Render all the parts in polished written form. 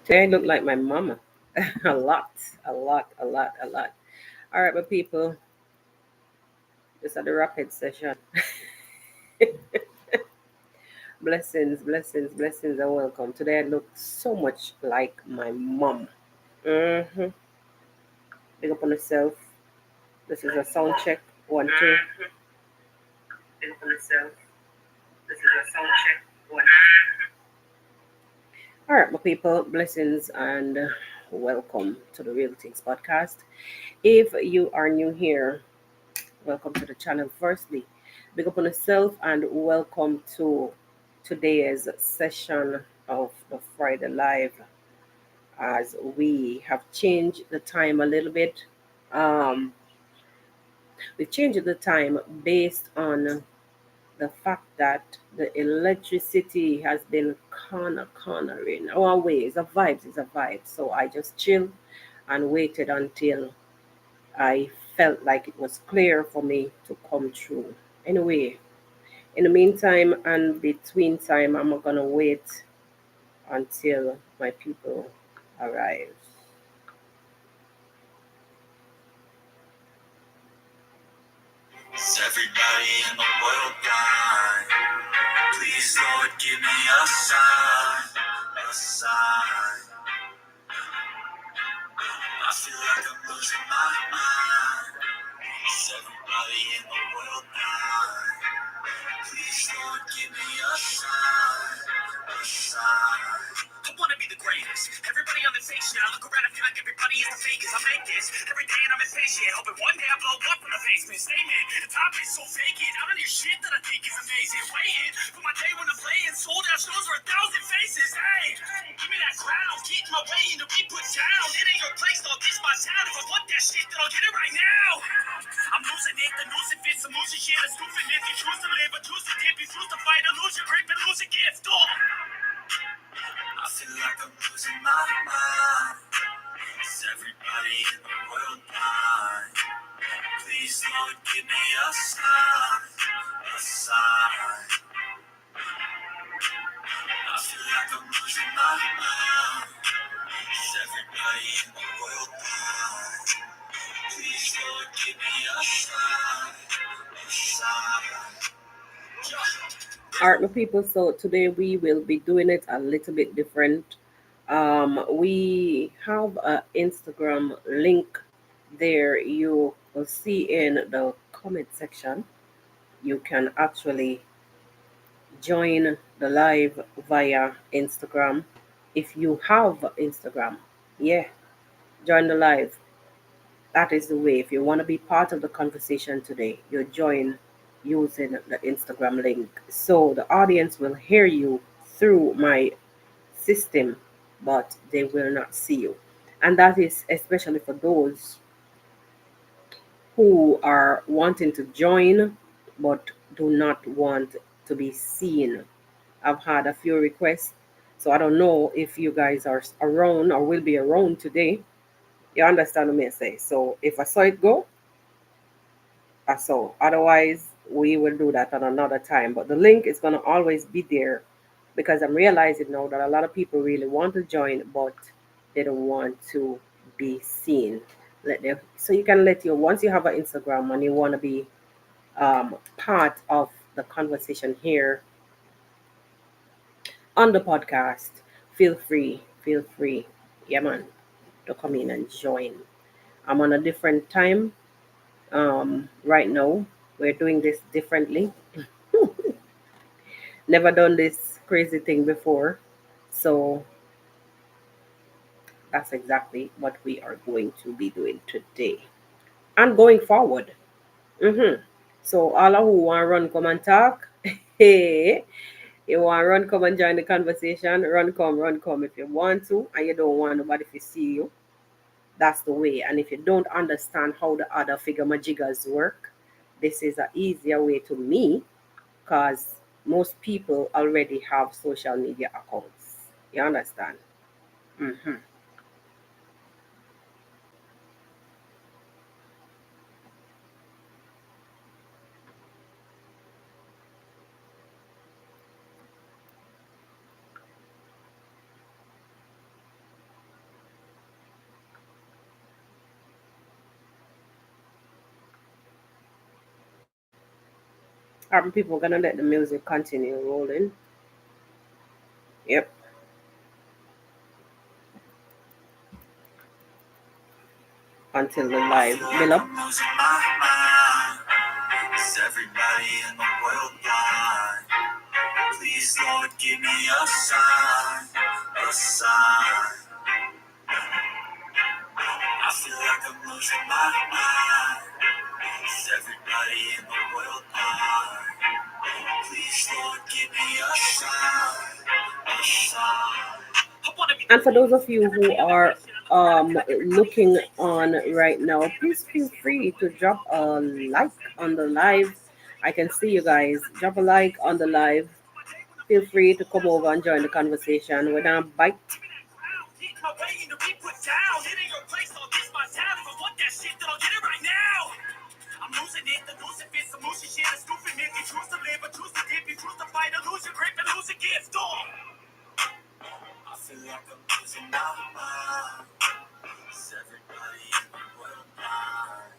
Today I look like my mama. a lot, a lot, a lot, a lot. All right, my people, this is the rapid session. Blessings, blessings, blessings, and welcome. Today I look so much like my mom. Mm-hmm. Big up on yourself. This is a sound check. 1, 2. Big up on yourself. This is a sound check. 1, 2. All right, my people, blessings and welcome to the Real Things podcast. If you are new here, welcome to the channel. Firstly, big up on yourself and welcome to today's session of the Friday Live. As we have changed the time a little bit, um, we changed the time based on the fact that the electricity has been cornering our way. It's a vibe, it's a vibe. So I just chilled and waited until I felt like it was clear for me to come through. Anyway, in the meantime and between time, I'm gonna wait until my people arrive. Is everybody in the world blind? Please, Lord, give me a sign, a sign. I feel like I'm losing my mind. Is everybody in the world blind? Please, Lord, give me a sign, a sign. I wanna be the greatest. Everybody on the stage now. Look around, I feel like everybody is the fakest. I make this every day and I'm impatient. Hoping one day I blow up from the basement. Statement, the top is so vacant. I don't hear shit that I think is amazing. Waiting for my day when I'm playing sold out shows for 1,000 faces. Hey, give me that crowd. Get in my way and to be put down. It ain't your place, though. This my sound. If I want that shit, then I'll get it right now. I'm losing it, the noose it fits, I'm losing shit, I'm spoofing it. You choose to live, or choose to dip, you choose to fight, or lose your grip and lose a gift. Oh. I feel like I'm losing my mind. Is everybody in the world blind? Please, Lord, give me a sign, a sign. I feel like I'm losing my mind. Is everybody in the world blind? Please, Lord, give me a sign, a sign. All right, my people. So today we will be doing it a little bit different. We have an Instagram link there. You will see in the comment section. You can actually join the live via Instagram. If you have Instagram, yeah, join the live. That is the way. If you want to be part of the conversation today, you join using the Instagram link. So the audience will hear you through my system, but they will not see you. And that is especially for those who are wanting to join but do not want to be seen. I've had a few requests, so I don't know if you guys are around or will be around today. You understand what I say? So if I saw it go, I saw. Otherwise, we will do that at another time. But the link is gonna always be there because I'm realizing now that a lot of people really want to join, but they don't want to be seen. Let them. So you can let you once you have an Instagram and you want to be part of the conversation here on the podcast. Feel free, yeah, man, to come in and join. I'm on a different time right now. We're doing this differently. Never done this crazy thing before. So that's exactly what we are going to be doing today and going forward. So all of who want to run, come and talk. Hey, you want to run, come and join the conversation. Run, come if you want to, and you don't want nobody to see you. That's the way. And if you don't understand how the other figure majiggers work, this is an easier way to me because most people already have social media accounts. You understand? hmm People are gonna let the music continue rolling. Yep. Until the live fill up. Everybody in the world blind? Please, Lord, give me a sign, a sign. I feel like I'm losing my mind. Is everybody in the world blind? Please, Lord, give me a sign, a sign. And for those of you who are looking on right now, please feel free to drop a like on the live. I can see you guys. Drop a like on the live. Feel free to come over and join the conversation. We're gonna bite. I'm losing it, the losing fits, the losing shit, the stupid myth. You choose to live, or choose to dip, you choose to fight, or lose your grip, and lose a gift. I feel like I'm losing my mind. Is everybody in the world blind?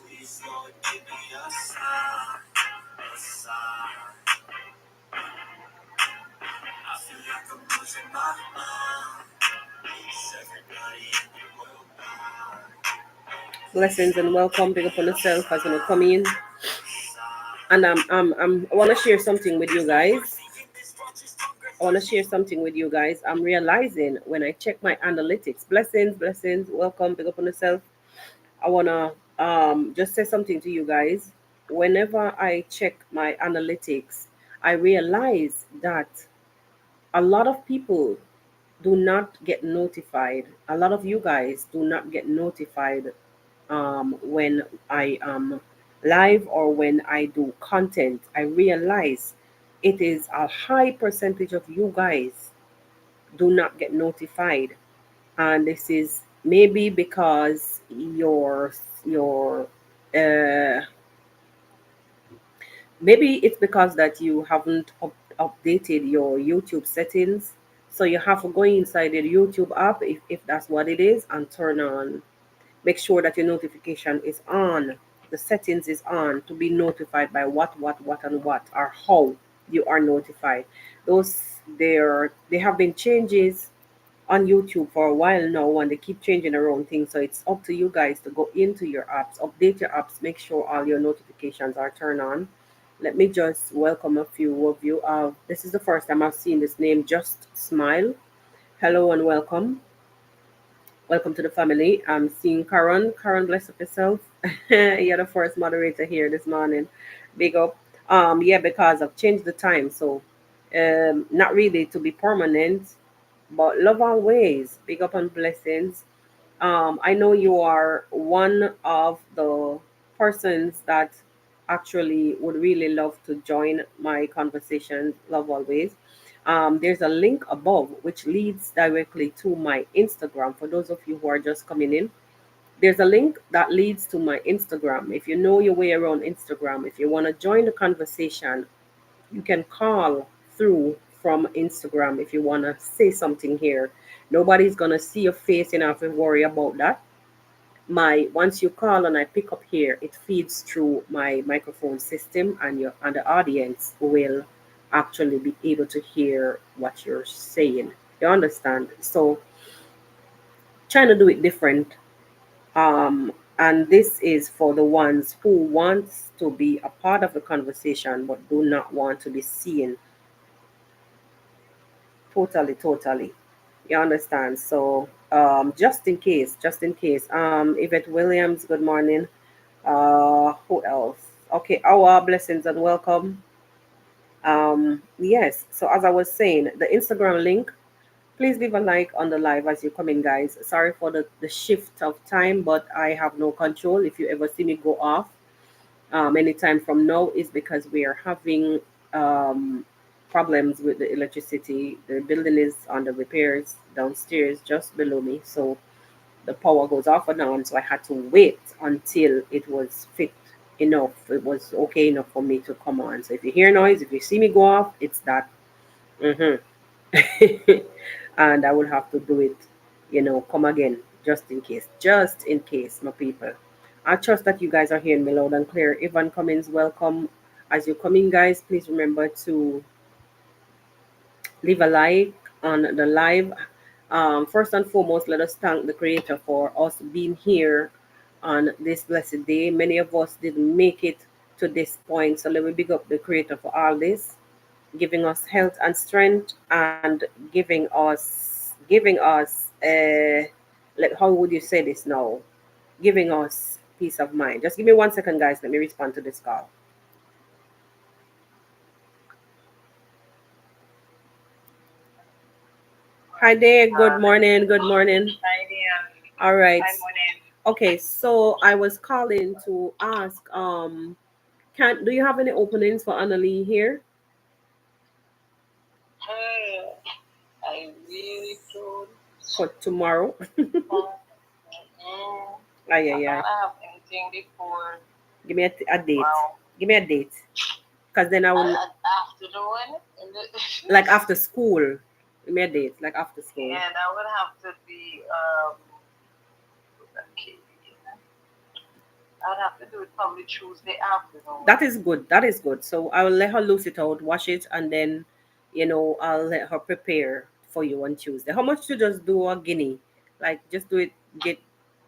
Please, Lord, give me a sign, a sign. I feel like I'm losing my mind. Is everybody in the world blind? Blessings and welcome. Big up on yourself as you come in. And I want to share something with you guys. I want to share something with you guys. I'm realizing when I check my analytics, blessings, blessings, welcome, big up on yourself. I want to just say something to you guys. Whenever I check my analytics, I realize that a lot of people do not get notified. A lot of you guys do not get notified when I am live or when I do content. I realize it is a high percentage of you guys do not get notified, and this is maybe because your uh, maybe it's because that you haven't updated your YouTube settings. So you have to go inside the YouTube app if that's what it is and turn on, make sure that your notification is on, the settings is on to be notified by what and what or how you are notified. Those they have been changes on YouTube for a while now, and they keep changing around things. So it's up to you guys to go into your apps, update your apps, make sure all your notifications are turned on. Let me just welcome a few of you. This is the first time I've seen this name, Just Smile. Hello and welcome. Welcome to the family. I'm seeing Karen. Karen, bless up yourself. You're the first moderator here this morning. Big up. Yeah, because I've changed the time, so not really to be permanent, but love always. Big up and blessings. I know you are one of the persons that actually would really love to join my conversation. Love always. There's a link above which leads directly to my Instagram. For those of you who are just coming in, there's a link that leads to my Instagram. If you know your way around Instagram, if you want to join the conversation, you can call through from Instagram if you want to say something here. Nobody's going to see your face, you don't have to worry about that. My once you call and I pick up here, it feeds through my microphone system, and the audience will actually be able to hear what you're saying. You understand? So trying to do it different. And this is for the ones who wants to be a part of the conversation but do not want to be seen. Totally. You understand? So just in case. Yvette Williams, good morning. Who else? Okay, our blessings and welcome. Yes, so as I was saying, the Instagram link, please leave a like on the live as you come in, guys. Sorry for the shift of time, but I have no control. If you ever see me go off anytime from now, is because we are having um, problems with the electricity. The building is under repairs downstairs just below me, so the power goes off and on. So I had to wait until it was fit enough. It was okay enough for me to come on. So if you hear noise, if you see me go off, it's that. hmm And I will have to do it, come again, just in case, my people. I trust that you guys are hearing me loud and clear. Ivan Cummins, welcome. As you come in, guys, please remember to leave a like on the live. First and foremost, let us thank the Creator for us being here on this blessed day. Many of us didn't make it to this point, so let me big up the Creator for all this, giving us health and strength, and giving us like, how would you say this now? Giving us peace of mind. Just give me 1 second, guys. Let me respond to this call. Hi there. Good morning. Good morning. Hi there. All right. Hi, morning. Okay, so I was calling to ask, can do you have any openings for Annalie here Hey, I really don't. for tomorrow? Ay, I ay, ay. don't have anything before. Give me a date. Wow. Give me a date. Because then I will, Afternoon. like after school. Give me a date, like after school. Yeah, that would have to be okay. I'd have to do it probably Tuesday afternoon. That is good. That is good. So I will let her loose it out, wash it, and then, I'll let her prepare for you on Tuesday. How much to just do a guinea? Like just do it, get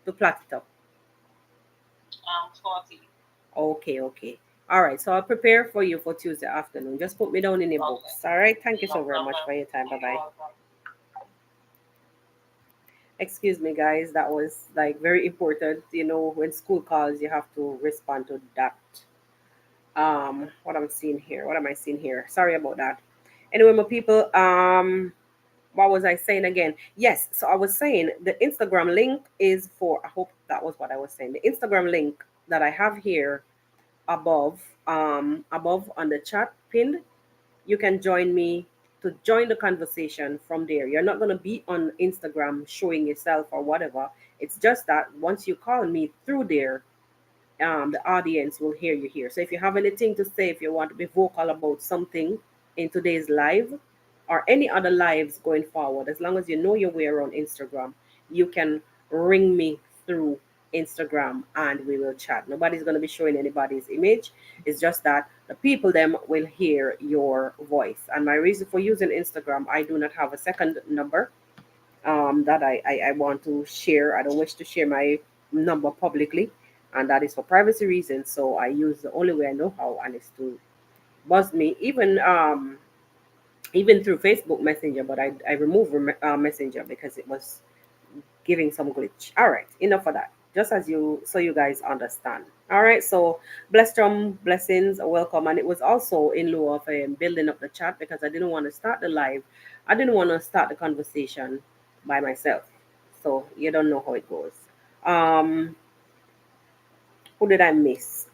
to plait it up. 40. Okay, okay. All right. So I'll prepare for you for Tuesday afternoon. Just put me down in your Okay. books. All right. Thank you No so very much problem. for your time. Bye You're bye. welcome. Excuse me, guys. That was like very important. When school calls, you have to respond to that. What I'm seeing here. What am I seeing here? Sorry about that. Anyway, my people. What was I saying again? Yes. So I was saying the Instagram link is for. I hope that was what I was saying. The Instagram link that I have here above on the chat pinned, you can join me to join the conversation from there. You're not going to be on Instagram showing yourself or whatever. It's just that once you call me through there, the audience will hear you here. So if you have anything to say, if you want to be vocal about something in today's live or any other lives going forward, as long as you know your way around Instagram, you can ring me through Instagram and we will chat. Nobody's going to be showing anybody's image. It's just that the people them will hear your voice. And my reason for using Instagram, I do not have a second number that I want to share. I don't wish to share my number publicly, and that is for privacy reasons. So I use the only way I know how, and it's to buzz me, even through Facebook Messenger. But I removed Messenger because it was giving some glitch. All right, enough of that. Just as you so you guys understand. All right, so blessings, welcome, and it was also in lieu of building up the chat because I didn't want to start the live. I didn't want to start the conversation by myself. So you don't know how it goes. Um, who did I miss?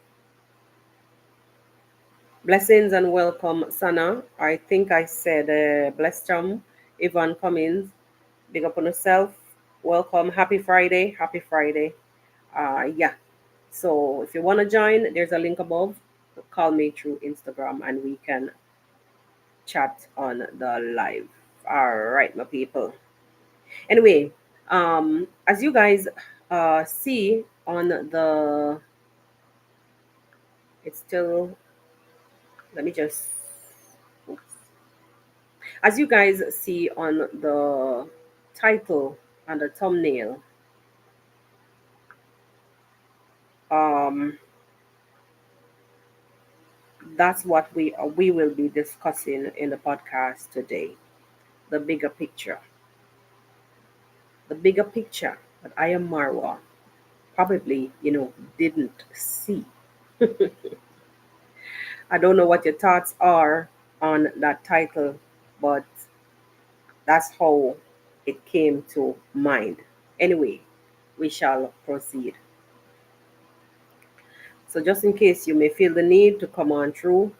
Blessings and welcome, Sana. I think I said blessed Yvonne Cummins. Big up on yourself. Welcome. Happy Friday. Happy Friday. Yeah. So if you want to join, there's a link above. Call me through Instagram and we can chat on the live. All right, my people. Anyway, as you guys see on the, it's still, let me just, oops. As you guys see on the title and the thumbnail, um, that's what we will be discussing in the podcast today. The bigger picture. The bigger picture that I am Marwa probably, didn't see. I don't know what your thoughts are on that title, but that's how it came to mind. Anyway, we shall proceed. So just in case you may feel the need to come on through,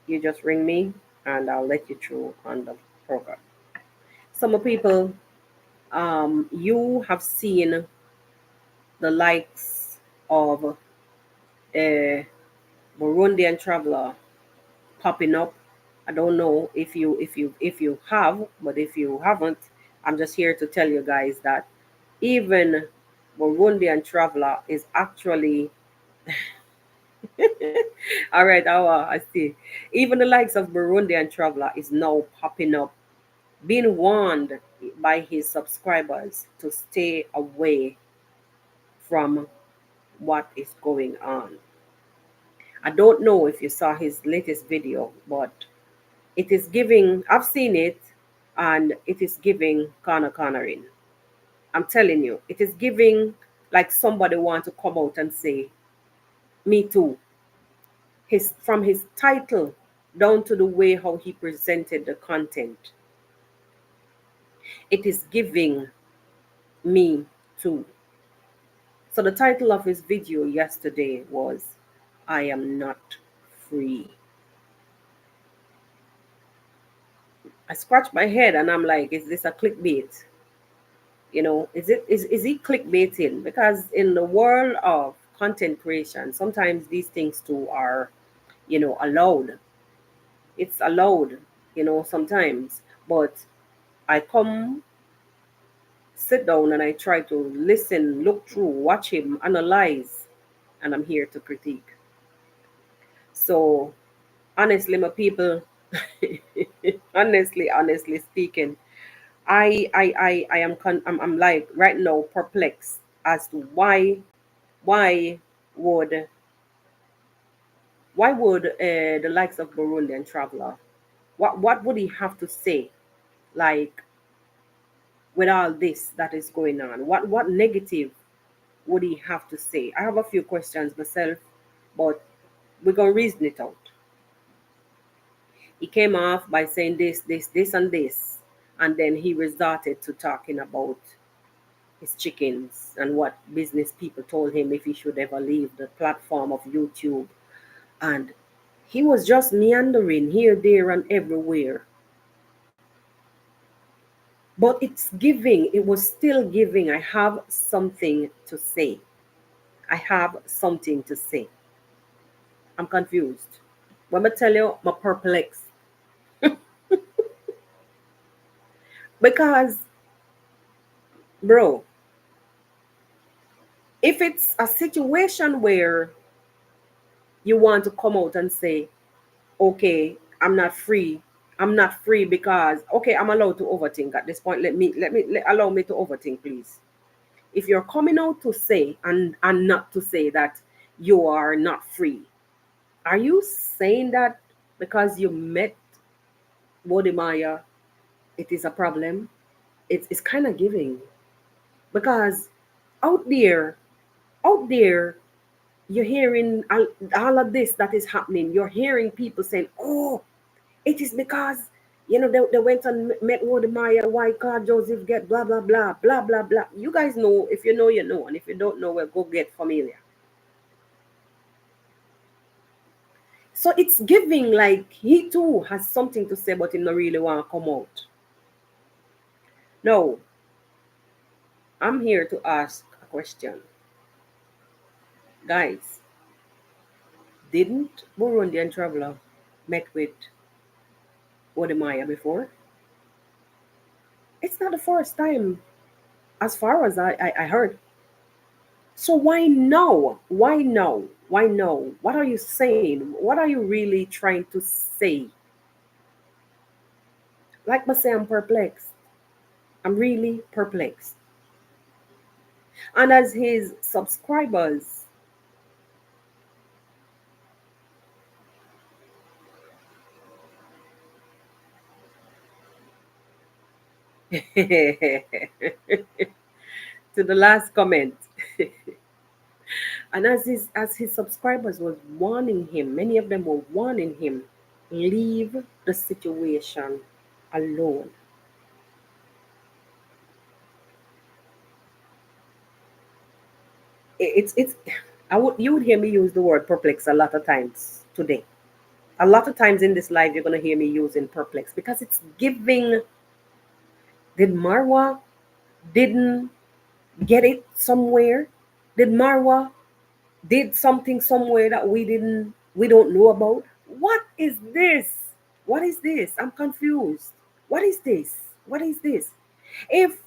you just ring me and I'll let you through on the program. Some people, you have seen the likes of a Burundian traveler popping up. I don't know if you have, but if you haven't, I'm just here to tell you guys that even Burundian traveler is actually All right, I see. Even the likes of Burundian Traveler is now popping up, being warned by his subscribers to stay away from what is going on. I don't know if you saw his latest video, but it is giving, I've seen it, and it is giving cornering. I'm telling you, it is giving like somebody want to come out and say, me too. From his title down to the way how he presented the content, it is giving me too. So the title of his video yesterday was I am not free. I scratched my head and I'm like, is this a clickbait? Is he clickbaiting? Because in the world of content creation, sometimes these things too are, allowed. It's allowed, sometimes. But I come, sit down, and I try to listen, look through, watch him, analyze, and I'm here to critique. So honestly, my people, honestly speaking, I'm like right now perplexed as to why would the likes of Burundian Traveler, what would he have to say, like, with all this that is going on? What negative would he have to say? I have a few questions myself, but we're gonna reason it out. He came off by saying this, and this, and then he resorted to talking about his chickens and what business people told him if he should ever leave the platform of YouTube. And he was just meandering here, there, and everywhere. But it was still giving. I have something to say. I have something to say. I'm confused. When I tell you, I'm perplexed. Because, bro, if it's a situation where you want to come out and say, okay, I'm not free because, okay, I'm allowed to overthink at this point. Allow me to overthink, please. If you're coming out to say and not to say that you are not free, are you saying that because you met Wodemaya, it is a problem? It's kind of giving, because out there, out there, you're hearing all of this that is happening. You're hearing people saying, oh, it is because, they went and met Wodemaya, why God Joseph get blah, blah, blah, blah, blah, blah. You guys know, if you know, you know. And if you don't know, well, go get familiar. So it's giving like he too has something to say, but he not really want to come out. No, I'm here to ask a question. Guys, didn't Burundian traveler met with Wodemaya before? It's not the first time, as far as I heard. So why no? Why no? Why no? What are you saying? What are you really trying to say? Like I say, I'm perplexed. I'm really perplexed. And as his subscribers, to the last comment, and as his subscribers was warning him, many of them were warning him, leave the situation alone. It's you would hear me use the word perplex a lot of times today. A lot of times in this live, you're gonna hear me using perplex because it's giving. Did Marwa didn't get it somewhere? Did Marwa did something somewhere that we don't know about? What is this? What is this? I'm confused. What is this? What is this? If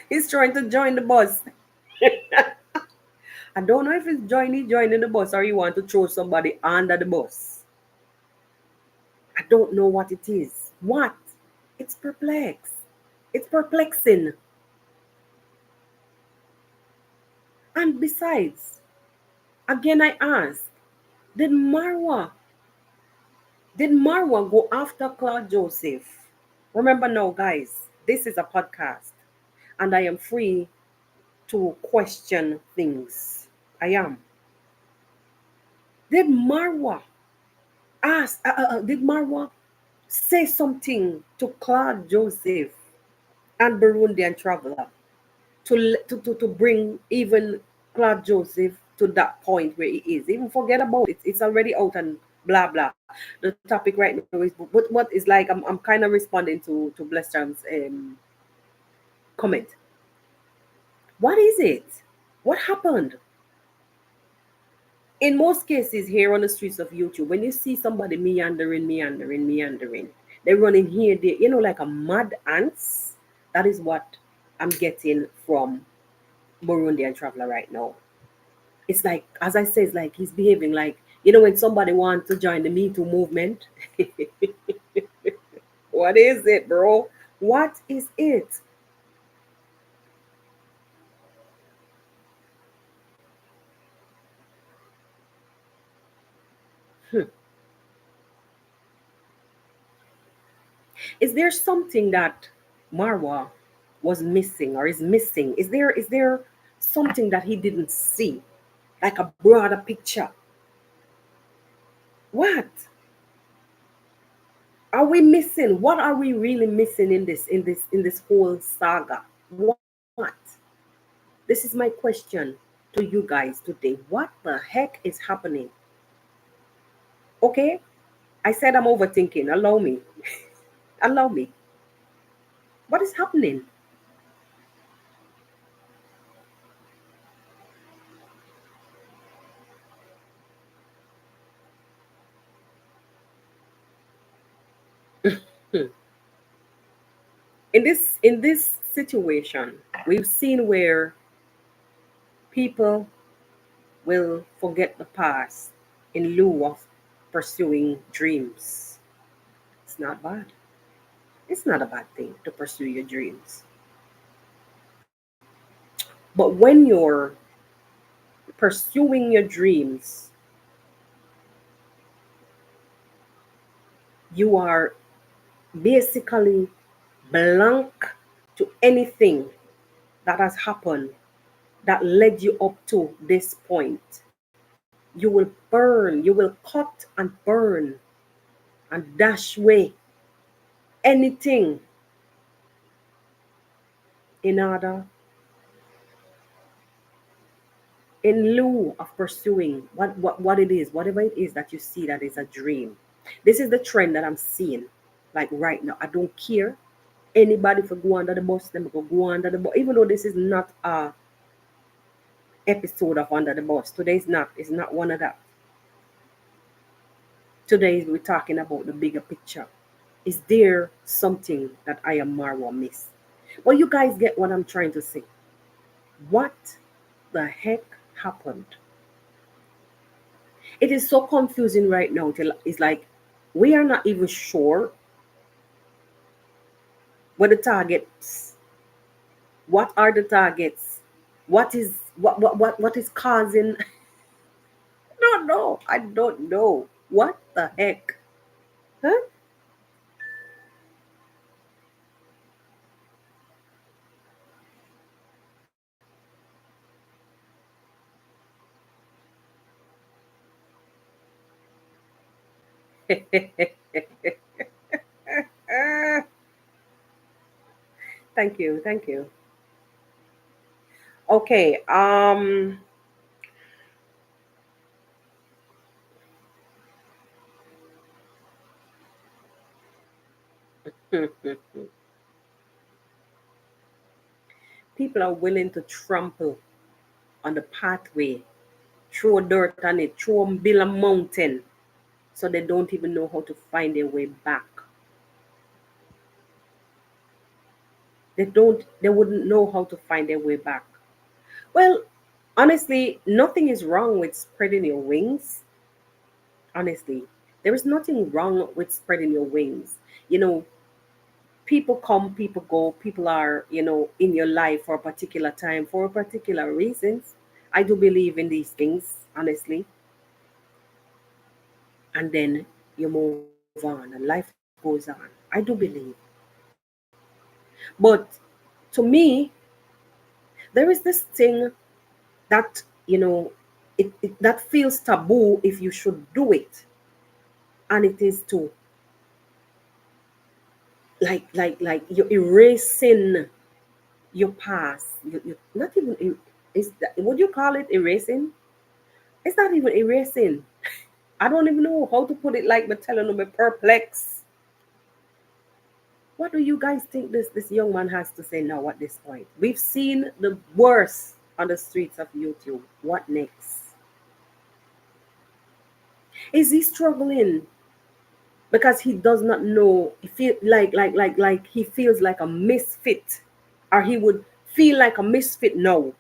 He's trying to join the bus. I don't know if it's joining the bus or you want to throw somebody under the bus. I don't know what it is. What? It's perplex. It's perplexing. And besides, again I ask, did Marwa did Marwa go after Claude Joseph? Remember now, guys, this is a podcast and I am free to question things. I am. Did Marwa did Marwa say something to Claude Joseph and Burundian traveler to bring even Claude Joseph to that point where he is? Even forget about it. It's already out and blah blah. The topic right now is what is like I'm kind of responding to Bless Jam's comment. What is it? What happened? In most cases here on the streets of YouTube, when you see somebody meandering, they're running here, there, like a mad ants. That is what I'm getting from Burundian traveler right now. It's like, as I say, it's like he's behaving like, when somebody wants to join the Me Too movement. What is it, bro? What is it? Hmm. Is there something that Marwa was missing or is missing? Is there something that he didn't see? Like a broader picture? What are we missing? What are we really missing in this whole saga? What? This is my question to you guys today. What the heck is happening? Okay? I said I'm overthinking. Allow me. Allow me. What is happening? Hmm. In this situation, we've seen where people will forget the past in lieu of pursuing dreams. It's not bad. It's not a bad thing to pursue your dreams. But when you're pursuing your dreams, you are basically blank to anything that has happened that led you up to this point. You will burn, you will cut and burn and dash away anything in order, in lieu of pursuing what it is, whatever it is that you see that is a dream. This is the trend that I'm seeing like right now. I don't care anybody for go under the bus, them go under the bus, even though this is not a episode of Under the Bus. Today is not. It's not one of that. Today we're talking about the bigger picture. Is there something that I am Marwa miss? Well, you guys get what I'm trying to say. What the heck happened? It is so confusing right now. It's like we are not even sure what the targets. What are the targets? What is causing? I don't know. I don't know. What the heck? Huh? Thank you. Thank you. Okay. People are willing to trample on the pathway, throw dirt on it, build a mountain, so they don't even know how to find their way back. They wouldn't know how to find their way back. Well, honestly, nothing is wrong with spreading your wings. Honestly, there is nothing wrong with spreading your wings. You know, people come, people go, people are, in your life for a particular time, for a particular reasons. I do believe in these things, honestly. And then you move on and life goes on. I do believe. But to me, there is this thing that, that feels taboo if you should do it. And it is to, like you're erasing your past. You not even is that, would you call it erasing? It's not even erasing. I don't even know how to put it, like but telling them perplexed. What do you guys think this young man has to say now at this point? We've seen the worst on the streets of YouTube. What next? Is he struggling because he does not know? He feel like he feels like a misfit, or he would feel like a misfit now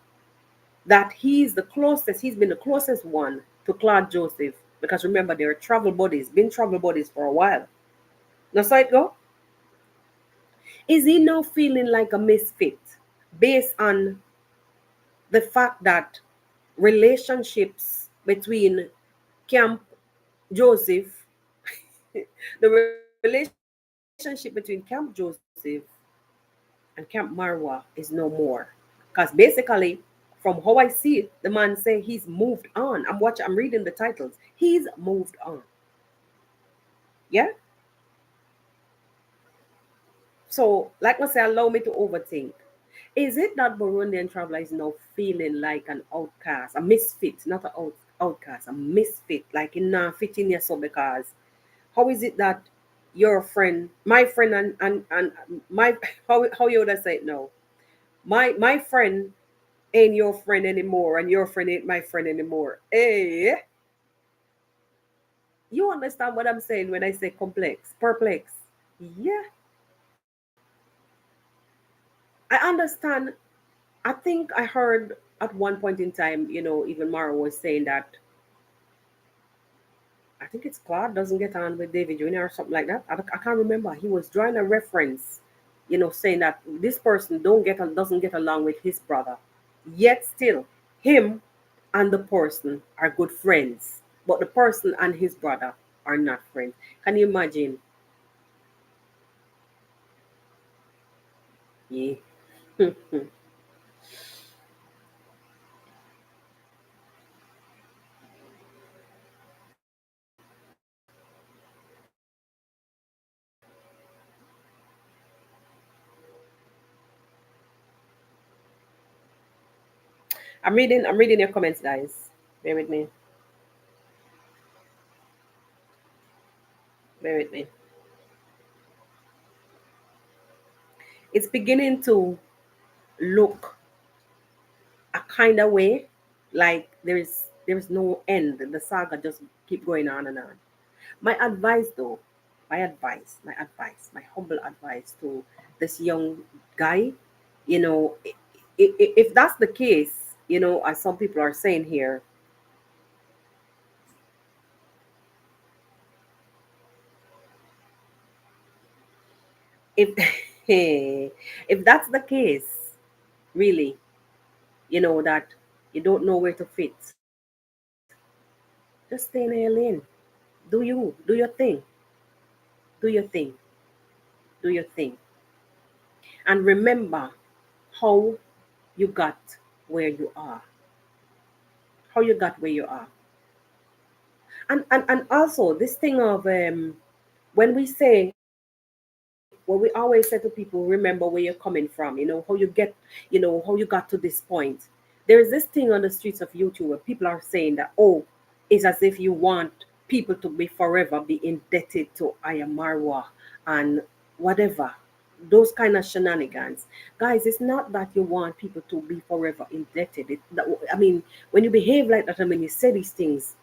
that he's the closest. He's been the closest one to Claude Joseph, because remember they're travel buddies, been travel buddies for a while. Now, so it go. Is he now feeling like a misfit based on the fact that relationships between Camp Joseph, the relationship between Camp Joseph and Camp Marwa is no more? Because basically, from how I see it, the man say he's moved on. I'm reading the titles. He's moved on. Yeah. So, like I say, allow me to overthink. Is it that Burundian traveler is now feeling like an outcast, a misfit, not an outcast, a misfit, like in not fitting here? So because how is it that your friend, my friend, and my how you would I say it now? My friend ain't your friend anymore, and your friend ain't my friend anymore. Hey, you understand what I'm saying when I say complex, perplex? Yeah, I understand. I think I heard at one point in time, even Mara was saying that I think it's Claude doesn't get on with David Jr. or something like that. I can't remember. He was drawing a reference, saying that this person doesn't get along with his brother. Yet still, him and the person are good friends, but the person and his brother are not friends. Can you imagine? Yeah. I'm reading your comments, guys. Bear with me. Bear with me. It's beginning to look a kind of way like there's no end. The saga just keep going on and on. My advice though, my humble advice to this young guy, if that's the case, as some people are saying here, if if that's the case, really, that you don't know where to fit, just stay in your lane. Do your thing, do your thing, do your thing, and remember how you got where you are, how you got where you are. And also this thing of when we say, well, we always say to people, remember where you're coming from, how you got to this point. There is this thing on the streets of YouTube where people are saying that, oh, it's as if you want people to be forever be indebted to Ayamarwa and whatever, those kind of shenanigans. Guys, it's not that you want people to be forever indebted. I mean, when you behave like that and when you say these things,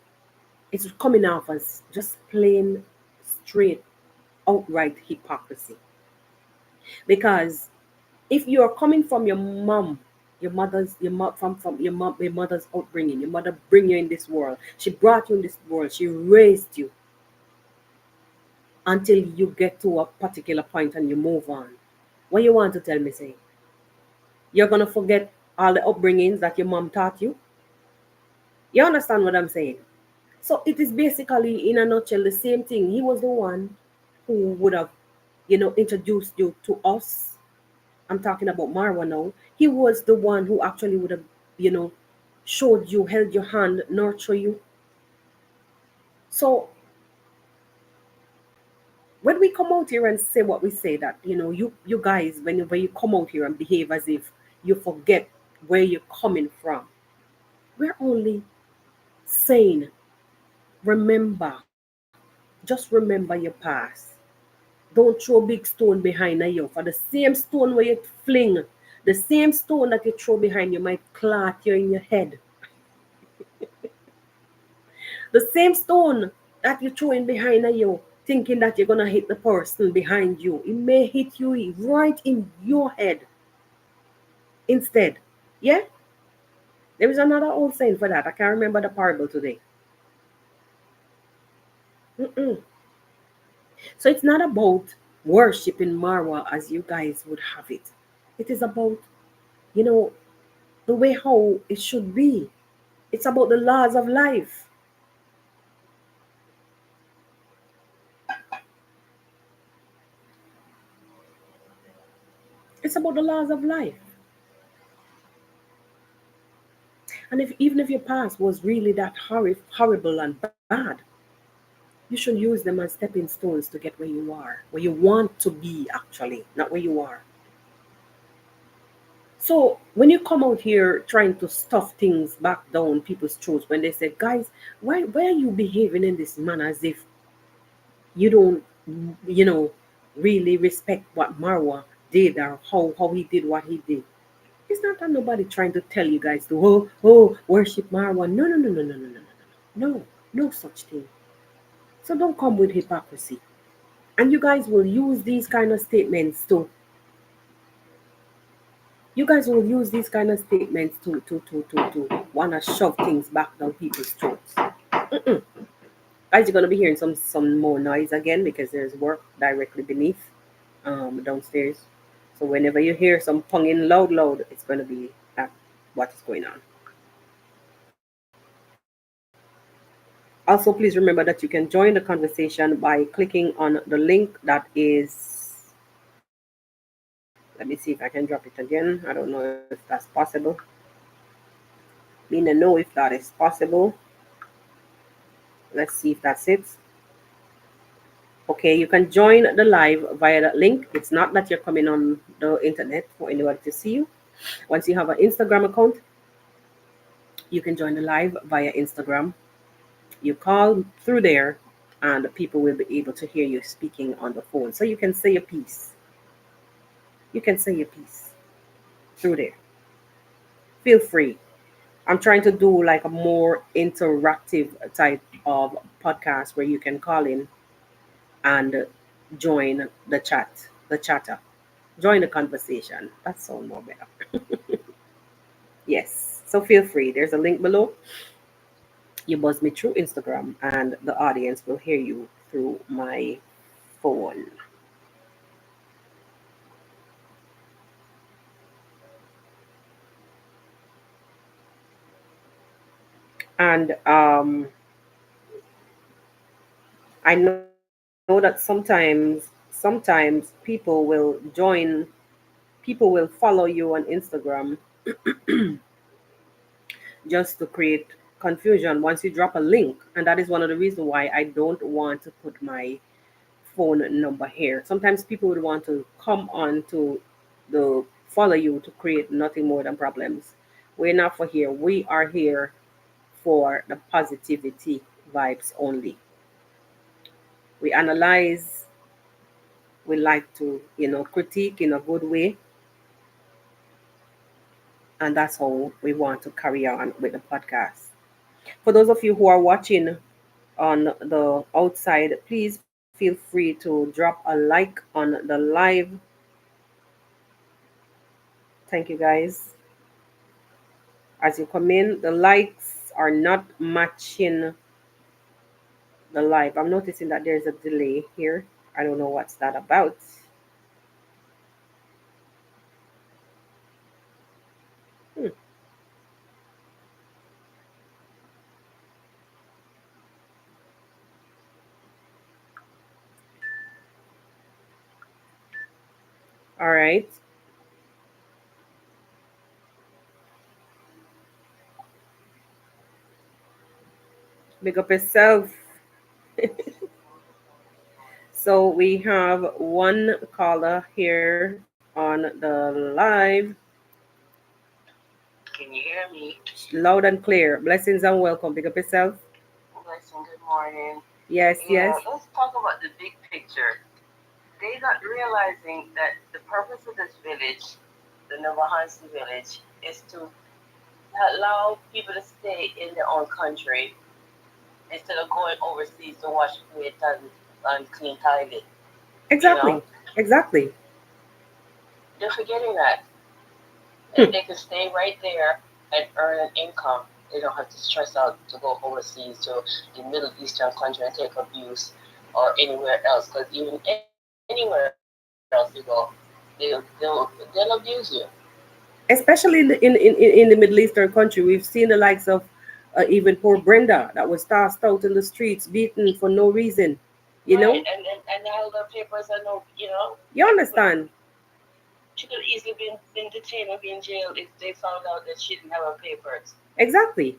it's coming off as just plain, straight, outright hypocrisy. Because If you're coming from your mom, your mother's your mom from your mom your mother's upbringing, your mother bring you in this world. She brought you in this world. She raised you until you get to a particular point and you move on. What you want to tell me, say? You're gonna forget all the upbringings that your mom taught you? You understand what I'm saying? So it is basically, in a nutshell, the same thing. He was the one who would have, introduced you to us. I'm talking about Marwa now. He was the one who actually would have, you know, showed you, held your hand, nurture you. So when we come out here and say what we say, that you guys, whenever you come out here and behave as if you forget where you're coming from, we're only saying, remember, just remember your past. Don't throw big stone behind you. For the same stone where you fling, the same stone that you throw behind you might clot you in your head. The same stone that you throw in behind you, thinking that you're gonna hit the person behind you, it may hit you right in your head instead. Yeah? There is another old saying for that. I can't remember the parable today. Mm-mm. So it's not about worshiping Marwa as you guys would have it. It is about, you know, the way how it should be. It's about the laws of life. It's about the laws of life. And if even if your past was really that horrible and bad, you should use them as stepping stones to get where you are, where you want to be actually, not where you are. So when you come out here trying to stuff things back down people's throats, when they say, guys, why are you behaving in this manner as if you don't, you know, really respect what Marwa did or how he did what he did? It's not that nobody trying to tell you guys to worship Marwa. No, no, no, no, no, no, no, no, no, no, no such thing. So don't come with hypocrisy. And you guys will use these kind of statements to you guys will use these kind of statements to wanna shove things back down people's throats. Mm-mm. Guys, you're gonna be hearing some more noise again because there's work directly beneath downstairs. So whenever you hear some ponging loud, it's gonna be that what is going on. Also, please remember that you can join the conversation by clicking on the link that is. Let me see if I can drop it again. I don't know if that's possible. Me to know if that is possible. Let's see if that's it. Okay, you can join the live via that link. It's not that you're coming on the internet for anyone to see you. Once you have an Instagram account, you can join the live via Instagram. You call through there, and people will be able to hear you speaking on the phone. So you can say your piece. You can say your piece through there. Feel free. I'm trying to do like a more interactive type of podcast where you can call in and join the chat, the chatter. Join the conversation. That sounds more better. Yes. So feel free. There's a link below. You buzz me through Instagram, and the audience will hear you through my phone. And I know that sometimes people will follow you on Instagram just to create confusion once you drop a link. And that is one of the reasons why I don't want to put my phone number here. Sometimes people would want to come on to the follow you to create nothing more than problems. We're not for here. We are here for the positivity vibes only. We analyze, we like to, critique in a good way, and that's how we want to carry on with the podcast. For those of you who are watching on the outside, please feel free to drop a like on the live Thank you guys. As you come in, the likes are not matching the live. I'm noticing that there's a delay here. I don't know what's that about. Hmm. All right. Big up yourself. So we have one caller here on the live. Can you hear me? Loud and clear. Blessings and welcome. Big up yourself. Blessing, good morning. Yes, Yeah, yes. let's talk about the big picture. They not realizing that the purpose of this village, the Navahansi village, is to allow people to stay in their own country instead of going overseas to wash plate and clean toilet. You know, Exactly. Exactly. they're forgetting that. If Hmm. they can stay right there and earn an income, they don't have to stress out to go overseas to the Middle Eastern country and take abuse or anywhere else. Because even anywhere else you go, they'll abuse you. Especially in the Middle Eastern country, we've seen the likes of even poor Brenda that was tossed out in the streets, beaten for no reason. You Right, know? and all the papers are no, You like understand? she could easily been detained or be in jail if they found out that she didn't have her papers. Exactly.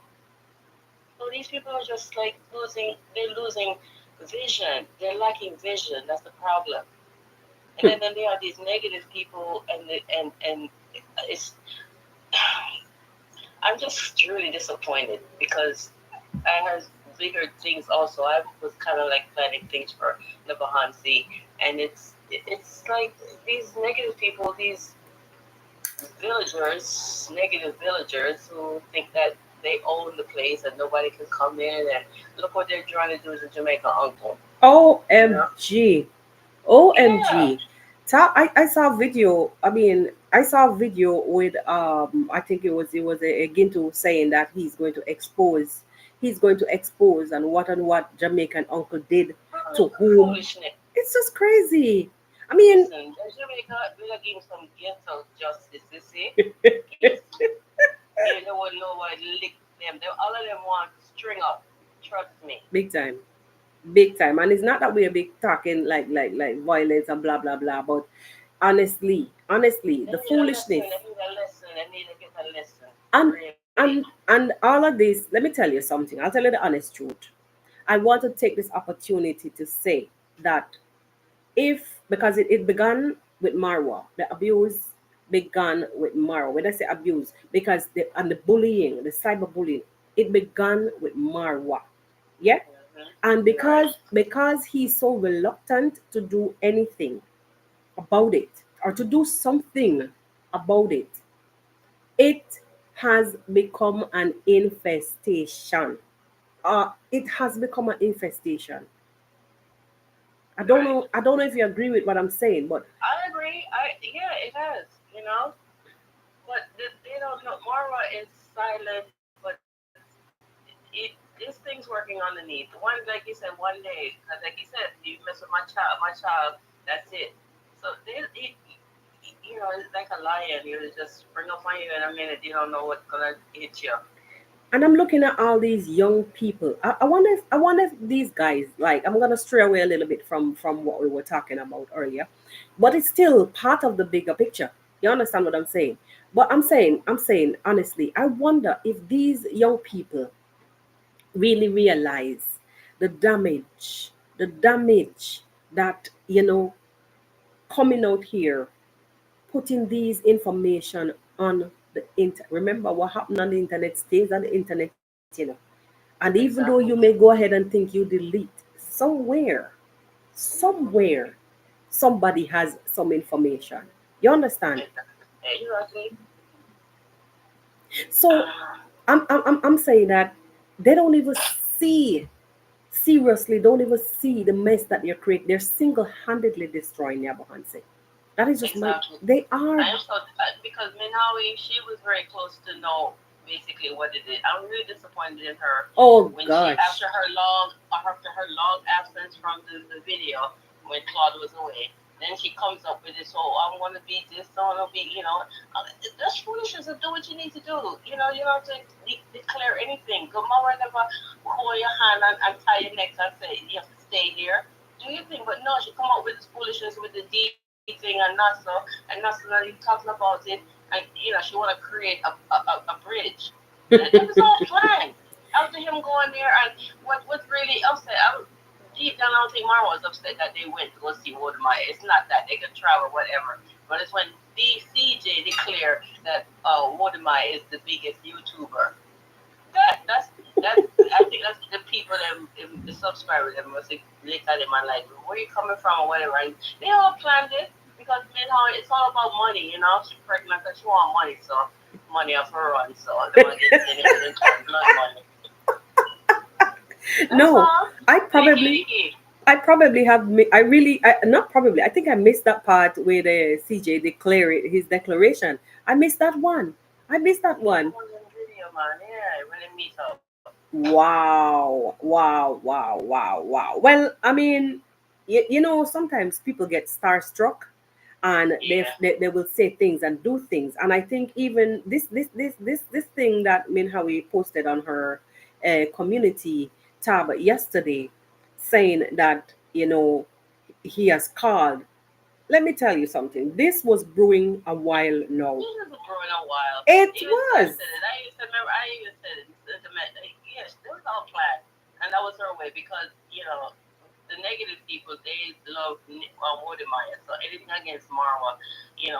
So these people are just like they're losing vision. They're lacking vision. That's the problem. And Hmm. then there are these negative people, and it's. I'm just really disappointed because I had bigger things also. I was kind of like planning things for the Bahansi, and it's like these negative people, these villagers, negative villagers who think that they own the place and nobody can come in, and look what they're trying to do to Jamaica uncle. You know? OMG. Yeah. OMG. I saw a video. I mean, I saw a video with I think it was a Gintu saying that he's going to expose and what Jamaican uncle did to whom. Foolishness. It's just crazy. I mean, Listen, Jamaica, we gotta give him some ghetto justice, you see? Yes. They don't want nobody lick them. They, all of them want to string up. Trust me. big time. Big time. And it's not that we're big talking like violence and blah blah blah, but honestly, They the need a lesson. foolishness They need a lesson. They need to get a lesson. and Really. and all of this, let me tell you something. I'll tell you the honest truth. I want to take this opportunity to say that if because it began with Marwa, the abuse began with Marwa. When I say abuse, because the bullying, the cyberbullying, it began with Marwa. Yeah? And Right. because he's so reluctant to do anything about it or to do something about it, it has become an infestation. It has become an infestation. Right. I don't know if you agree with what I'm saying, but I agree. Yeah, it has. You know, but they don't know. Marwa is silent, but this thing's working underneath. One, like you said, one day, because like you said, you mess with my child, that's it. So it's like a lion. He'll just spring up on you in a minute. You don't know what's gonna hit you. and I'm looking at all these young people. I wonder if these guys, like, I'm gonna stray away a little bit from what we were talking about earlier, but it's still part of the bigger picture. You understand what I'm saying? But I'm saying honestly, I wonder if these young people really realize the damage that coming out here, putting these information on the internet. Remember, what happened on the internet stays on the internet. And even though you may Exactly. go ahead and think you delete, somewhere somebody has some information. You understand? Exactly. So I'm saying that they don't even see, seriously, don't even see the mess that they're creating. They're single-handedly destroying Yabahanse. That is just my. Exactly. They are. I am so because Minhawi, she was very close to know basically what it is. I'm really disappointed in her Oh when she gosh. after her long absence from the video when Claude was away. Then she comes up with this whole I want to be this, I want to be that's foolishness. Do what you need to do. You don't have to declare anything. Go mama never hold your hand and tie your neck and say you have to stay here. Do your thing, but no, she come up with this foolishness with the D thing and NASA not even talking about it, and she want to create a bridge. It was all planned. After him going there, and what's really upset, deep down, I don't think Marwa was upset that they went to go see Wodemaya. It's not that they could travel, whatever. But it's when DCJ declared that Wodemaya is the biggest YouTuber. That's I think that's the people that the subscribers that must look at them and like, where you coming from or whatever. And they all planned it because it's all about money. She's pregnant because she want money, so money off her run. So they want to get anything blood money. That's No, all. I Licky probably licky. I probably have. I really, not probably. I think I missed that part where the CJ declare his declaration. I missed that one. I missed that Yeah, one. it was in the video, man. Yeah, when they meet up. Wow, wow, wow, wow, wow. Well, I mean, sometimes people get starstruck, and Yeah. they will say things and do things. And I think even this thing that Minhawi posted on her community tab yesterday, saying that he has called. Let me tell you something. This was brewing a while now. This is growing a while. It Even Sis was. said it. I used to remember. I even said it. Yes, it was all planned, and that was her way because the negative people they love Wodemaya. So anything against Marwa,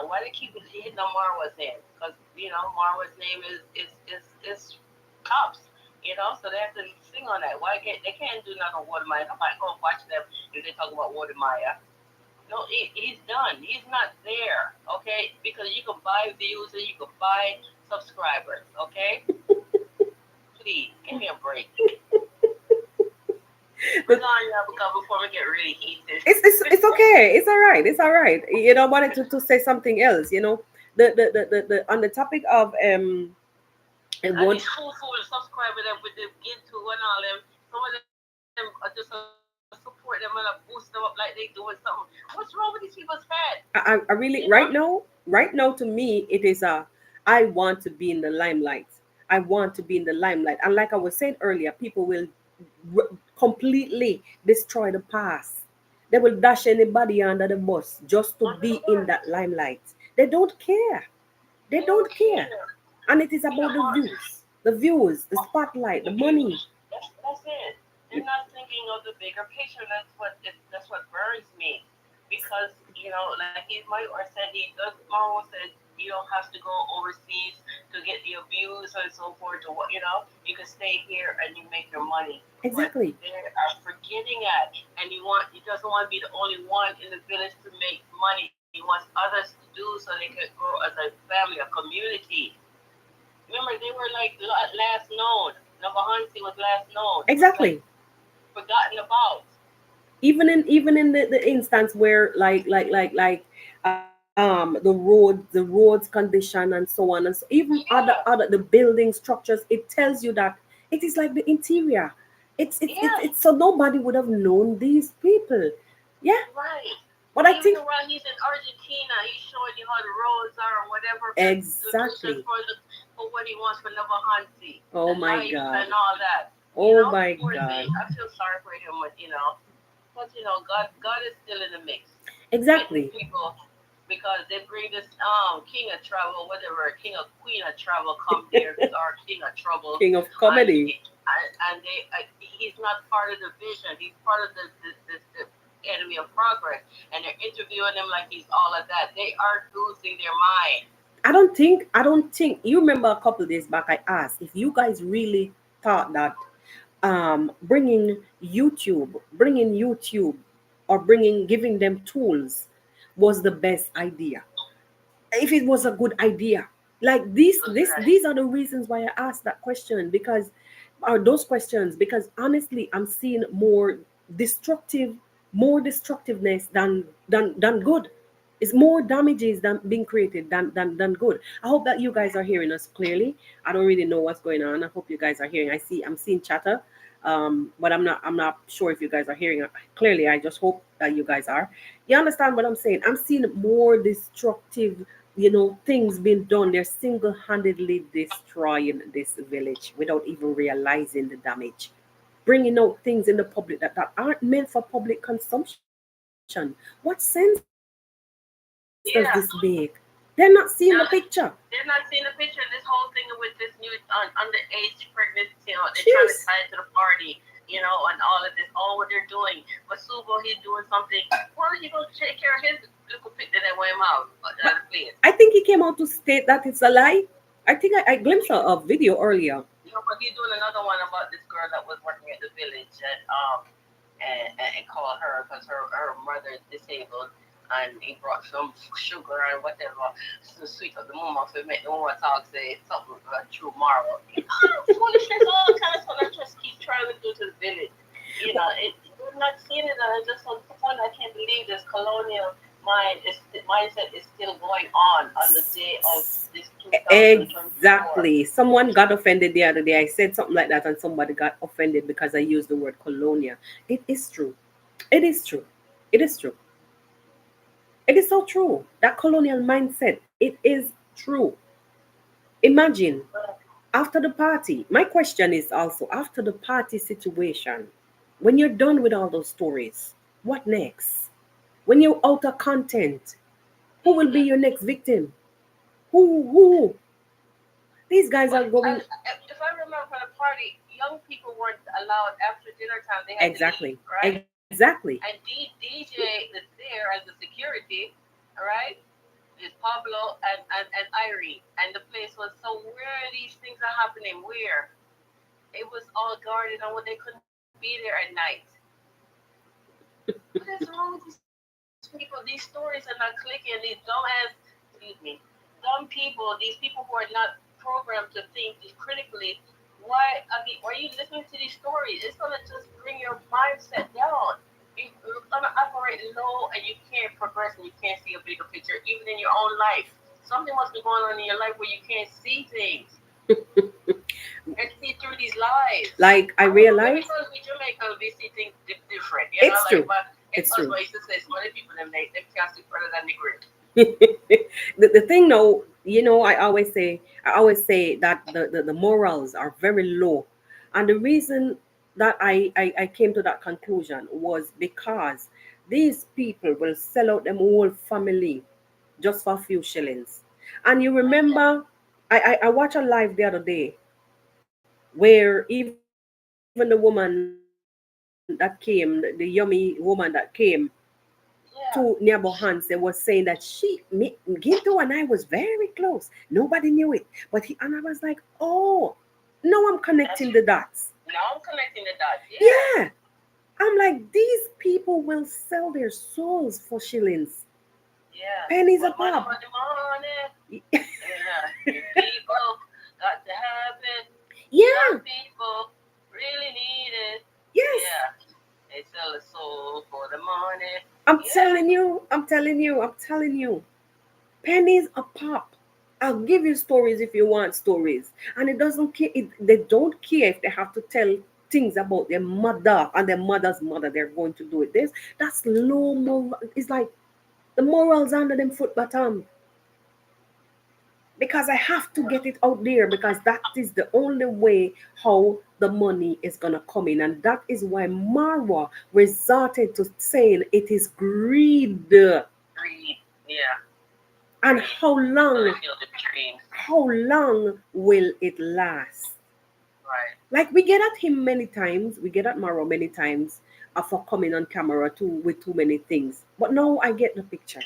why they keep hitting on Marwa's name? Because Marwa's name is cops. So they have to sing on that. Why can't they can't do nothing on Wodemaya? Nobody gonna watch them if they talk about Wodemaya. No, he's done. He's not there, okay? Because you can buy views and you can buy subscribers, okay? Please, give me a break. We're But going to have a couple before we get really heated. it's okay. It's all right. It's all right. I wanted to say something else. The on the topic of it And won't. these fool subscribers that with the get to and all them, some of them are just support them and boost them up like they doing something. What's wrong with these people's head? I really right now to me it is I want to be in the limelight. I want to be in the limelight. And like I was saying earlier, people will completely destroy the past. They will dash anybody under the bus just to Under the be in bus. that limelight. They don't care. They They don't don't care. care. And it is You know, about the views, the spotlight, the the views. money. That's it. They're not thinking of the bigger picture. That's what burns me, because like my or said, he does. Mama said you don't have to go overseas to get your views and so forth. Or you can stay here and you make your money. But Exactly. they are forgetting that, and he doesn't want to be the only one in the village to make money. He wants others to do so they can grow as a family, a community. Remember, they were like last known. Navahansi was last known. It was like Exactly. forgotten about. Even in the instance where the roads condition and so on, and so even Yeah, other the building structures, it tells you that it is like the interior. It's yeah, so nobody would have known these people. Yeah. right. But I Even think while he's in Argentina, he's showing you how the roads are, or whatever solution exactly. for what he wants for Navahansi, Oh the my lights god. and all that. Oh my Poor god. thing. I feel sorry for him, but God is still in the mix, getting Exactly. people because they bring this king of trouble, whatever king of queen of trouble come there, who's our king of trouble, King of and comedy. he's not part of the vision. He's part of the enemy of progress, and they're interviewing him like he's all of that. They are losing their mind. I don't think you remember a couple days back I asked if you guys really thought that bringing YouTube or bringing giving them tools was the best idea, if it was a good idea. Like Okay. these are the reasons why I asked that question, because are those questions, because honestly I'm seeing destructive more destructiveness than good. It's more damages than being created than good. I hope that you guys are hearing us clearly. I don't really know what's going on. I hope you guys are hearing. I'm seeing chatter, but I'm not sure if you guys are hearing clearly. I just hope that you guys are. You understand what I'm saying? I'm seeing more destructive, things being done. They're single-handedly destroying this village without even realizing the damage, bringing out things in the public that aren't meant for public consumption. What sense does this make? They're not seeing the Yeah. picture. Now they're not seeing the picture. This whole thing with this new underage pregnancy, they're trying to Cheers. tie it to the party, and all of this, all what they're doing. But Subo, he's doing something. Why don't you go take care of his little pit that went him out of But the place? I think he came out to state that it's a lie. I think I glimpsed a video earlier. But he's doing another one about this girl that was working at the village and called her because her mother is disabled. And he brought some sugar and whatever to sweet up the mama to make the mama talk say something true Marwa. Foolishness, all kind of stuff. I just keep trying to do to the village. We're not seeing it, and I just on the point I can't believe this colonial mindset is still going on the day of this 2024. Exactly. Someone got offended the other day. I said something like that, and somebody got offended because I used the word colonia. It is true. It is true. It is true. It is so true. That colonial mindset, it is true. Imagine after the party. My question is also after the party situation, when you're done with all those stories, what next? When you're out of content, who will be Mm-hmm. your next victim? Who? These guys Well, are going. if I remember from the party, young people weren't allowed after dinner time. They had to leave, Exactly. right? Exactly. And DJ is there as the security, all right? Is Pablo and Irene. And the place was so where these things are happening, where it was all guarded and when they couldn't be there at night. What is wrong with these people? These stories are not clicking. These excuse me, dumb people, these people who are not programmed to think critically. Why are you listening to these stories? It's gonna just bring your mindset down. You're gonna operate low and you can't progress and you can't see a bigger picture, even in your own life. Something must be going on in your life where you can't see things and see through these lies. Like I I don't know, maybe realize because we Jamaican, we see things different. it's Like true. my It's ex-husband true. used to say, some other people them can't see further than the grave. The thing now, I always say that the morals are very low. And the reason that I came to that conclusion was because these people will sell out them whole family just for a few shillings. And you remember, I watched a live the other day where even the woman that came, the yummy woman that came to Nearby Hans, they was Yeah, saying that Ginto and I was very close. Nobody knew it. And I was like, oh, now I'm connecting the that's dots. now I'm connecting the dots. Yeah, Yeah. I'm like, these people will sell their souls for shillings. yeah. Pennies a But money, pop. money, money. Yeah, the people got to have it. Young Yeah. people really need it. Yes. Yeah, they sell the soul for the money. I'm Yeah, telling you. I'm telling you. I'm telling you. Pennies a pop. I'll give you stories if you want stories. And it doesn't care. They don't care if they have to tell things about their mother and their mother's mother. They're going to do it. That's low moral. It's like the morals under them foot bottom. Because I have to get it out there because that is the only way how the money is gonna come in. And that is why Marwa resorted to saying it is greed. greed. Yeah, And greed. how It's gonna long kill the dreams. how long will it last? Right. Like we get at him many times, we get at Maro many times for coming on camera too with too many things. But now I get the picture.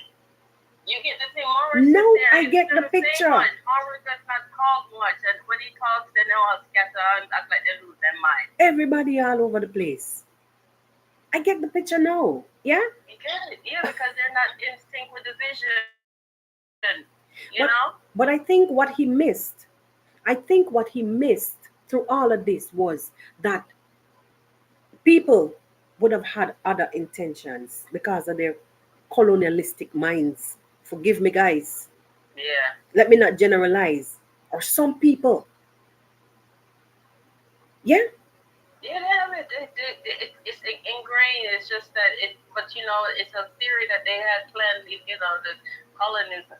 You get the thing, Morris sit Now there I and get the doesn't say picture. much. Morris does not talk much, and when he talks, they know how scatter and act like they lose their mind. Everybody all over the place. I get the picture now. Yeah? You get it, yeah, because they're not in sync with the vision. You know? But but I think what he missed through all of this was that people would have had other intentions because of their colonialistic minds. Forgive me, guys. Yeah. Let me not generalize. Or some people. Yeah, Yeah, they have it. It's ingrained. It's just that it, but it's a theory that they had planned. The colonists,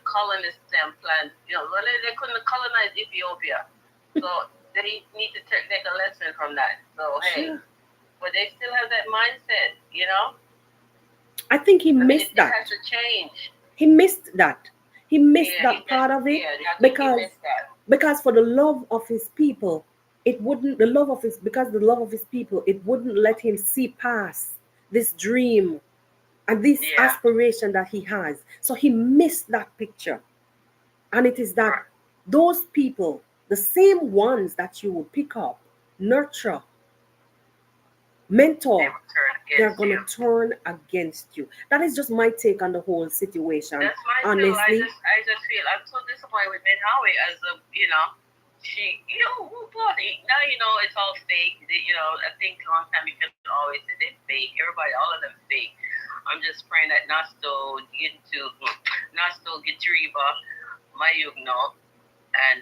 colonists them planned. Well, they couldn't colonize Ethiopia, so they need to take a lesson from that. So hey, sure. but they still have that mindset. I think he I mean, missed it that. has to change. He missed that. He missed Yeah, he that missed. part of it Yeah, I think he because missed that. for the love of his people, it wouldn't the love of his because the love of his people, it wouldn't let him see past this dream and this Yeah, aspiration that he has. So he missed that picture. And it is that right. those people, the same ones that you would pick up, nurture, They mentor, were turned they're against going to you. turn against you. That is just my take on the whole situation. That's mine too. I Honestly, just I just feel I'm so disappointed with Ben Howie as she who bought it? Now it's all fake. I think a long time you can always say they're fake. Everybody, all of them fake. I'm just praying that Nasto get Riva, Mayugno, and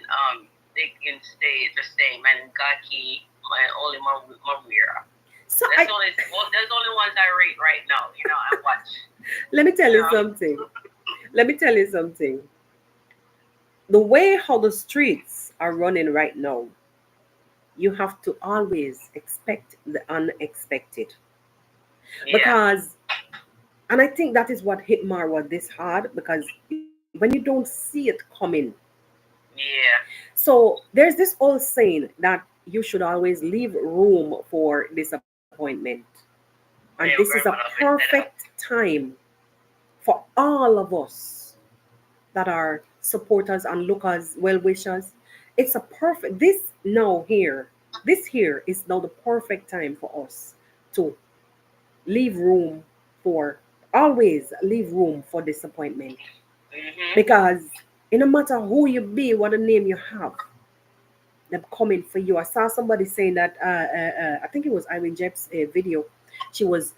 they can stay the same. And Gaki, my only Mawira. so There's only ones I rate right now. I watch. let me tell You you know. something. Let me tell you something. The way how the streets are running right now, you have to always expect the unexpected. Yeah. Because, and I think that is what hit Marwa this hard, because when you don't see it coming, Yeah. so there's this old saying that you should always leave room for disappointment. And My this is a grandmother always said that. perfect time for all of us that are supporters and lookers, well wishers. It's a perfect, this here is now the perfect time for us to leave room for, always leave room for disappointment. Mhm. Because it no matter who you be, what a name you have, them coming for you. I saw somebody saying that, I think it was Irene Jep's video. She was,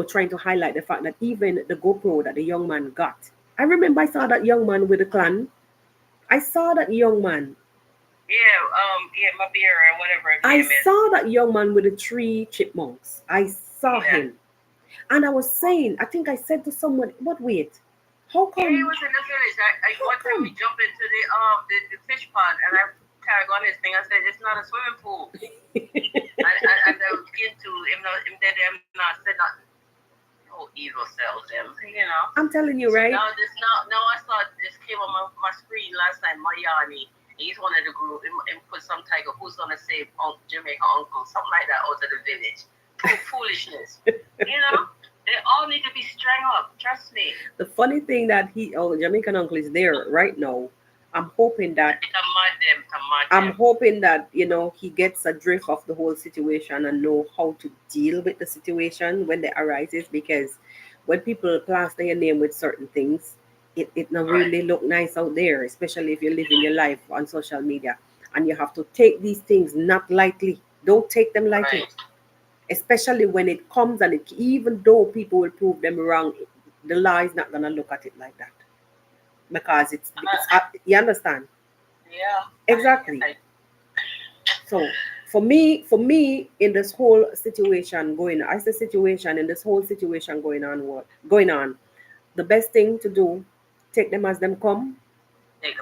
trying to highlight the fact that even the GoPro that the young man got. I remember I saw that young man with the clan. I saw that young man. Yeah. Yeah. My beer or whatever his I name is. saw that young man with the three chipmunks. I saw Yeah. him. And I was saying, I think I said to someone, but wait, how Yeah. He come? was in the village. How One time we come? jumped into the fish pond and I tagged on his thing. I said it's not a swimming pool. And I was into him that them not said nothing. Oh, evil sells them. I'm telling you, So right? now I saw this came on my screen last night. Mayani, he's one of the group and put some type of who's gonna save Jamaica uncle, something like that, out of the village. Foolishness. You know, they all need to be strung up. Trust me. The funny thing that Jamaican uncle is there right now. I'm hoping that It's a mad them, to mad I'm them. hoping that he gets a drift of the whole situation and know how to deal with the situation when it arises. Because when people plaster your name with certain things, it not Right, really look nice out there, especially if you're living your life on social media. And you have to take these things not lightly. Don't take them lightly, right. especially when it comes, and even though people will prove them wrong, the law is not gonna look at it like that, because you understand Yeah, exactly. I, So for me in this whole situation going, I say situation in this whole situation going on, the best thing to do, take them as them come, take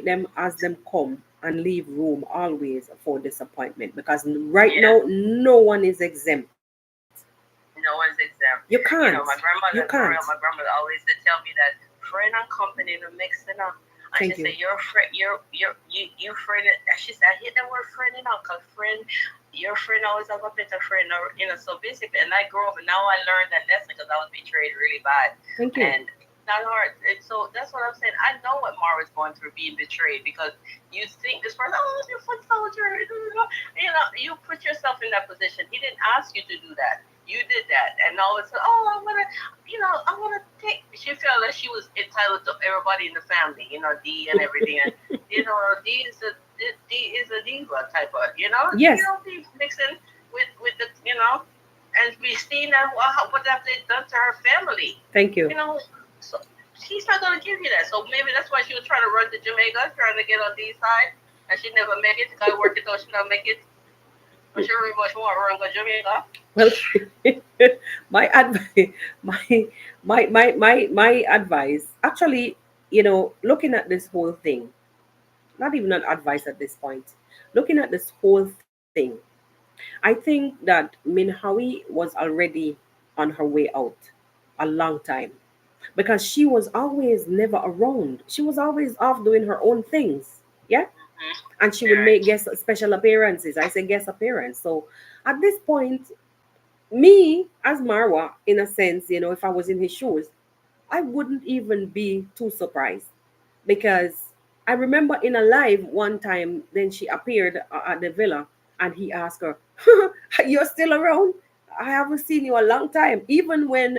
them as they come. and leave room always for disappointment, because right Yeah. now no one is exempt. No one's You exempt. can't. My You grandmother, can't. for real, my grandmother always said, tell me that friend and company are mixing up. And she Thank said, you. your friend, you friend. And she said, I hate the word friend, because friend, your friend always have a better friend, or. So basically, and I grew up, and now I learned that lesson because I was betrayed really bad, Thank you. and not hard. And so that's what I'm saying. I know what Mara's going through being betrayed, because you think this person, oh, you're a foot soldier, you put yourself in that position. He didn't ask you to do that. You did that, and all of a sudden, oh, I want to take. She felt that she was entitled to everybody in the family, D and everything, and D is a diva type of, Yes. D mixing with the, and we seen that what have they done to her family, Thank you. you know, So she's not gonna give you that. So maybe that's why she was trying to run to Jamaica, trying to get on these side, and she never make it. Got work it though she don't make it. But she really much want to run to Jamaica. Well, my advice, my, my advice, actually, looking at this whole thing, not even an advice at this point, looking at this whole thing, I think that Minhawi was already on her way out a long time because she was always never around. She was always off doing her own things. Yeah. Mm-hmm. And she would Right. make guest special appearances. I say guest appearance. So at this point, me as Marwa, in a sense, if I was in his shoes, I wouldn't even be too surprised because I remember in a live one time, then she appeared at the villa and he asked her, "You're still around? I haven't seen you a long time." Even when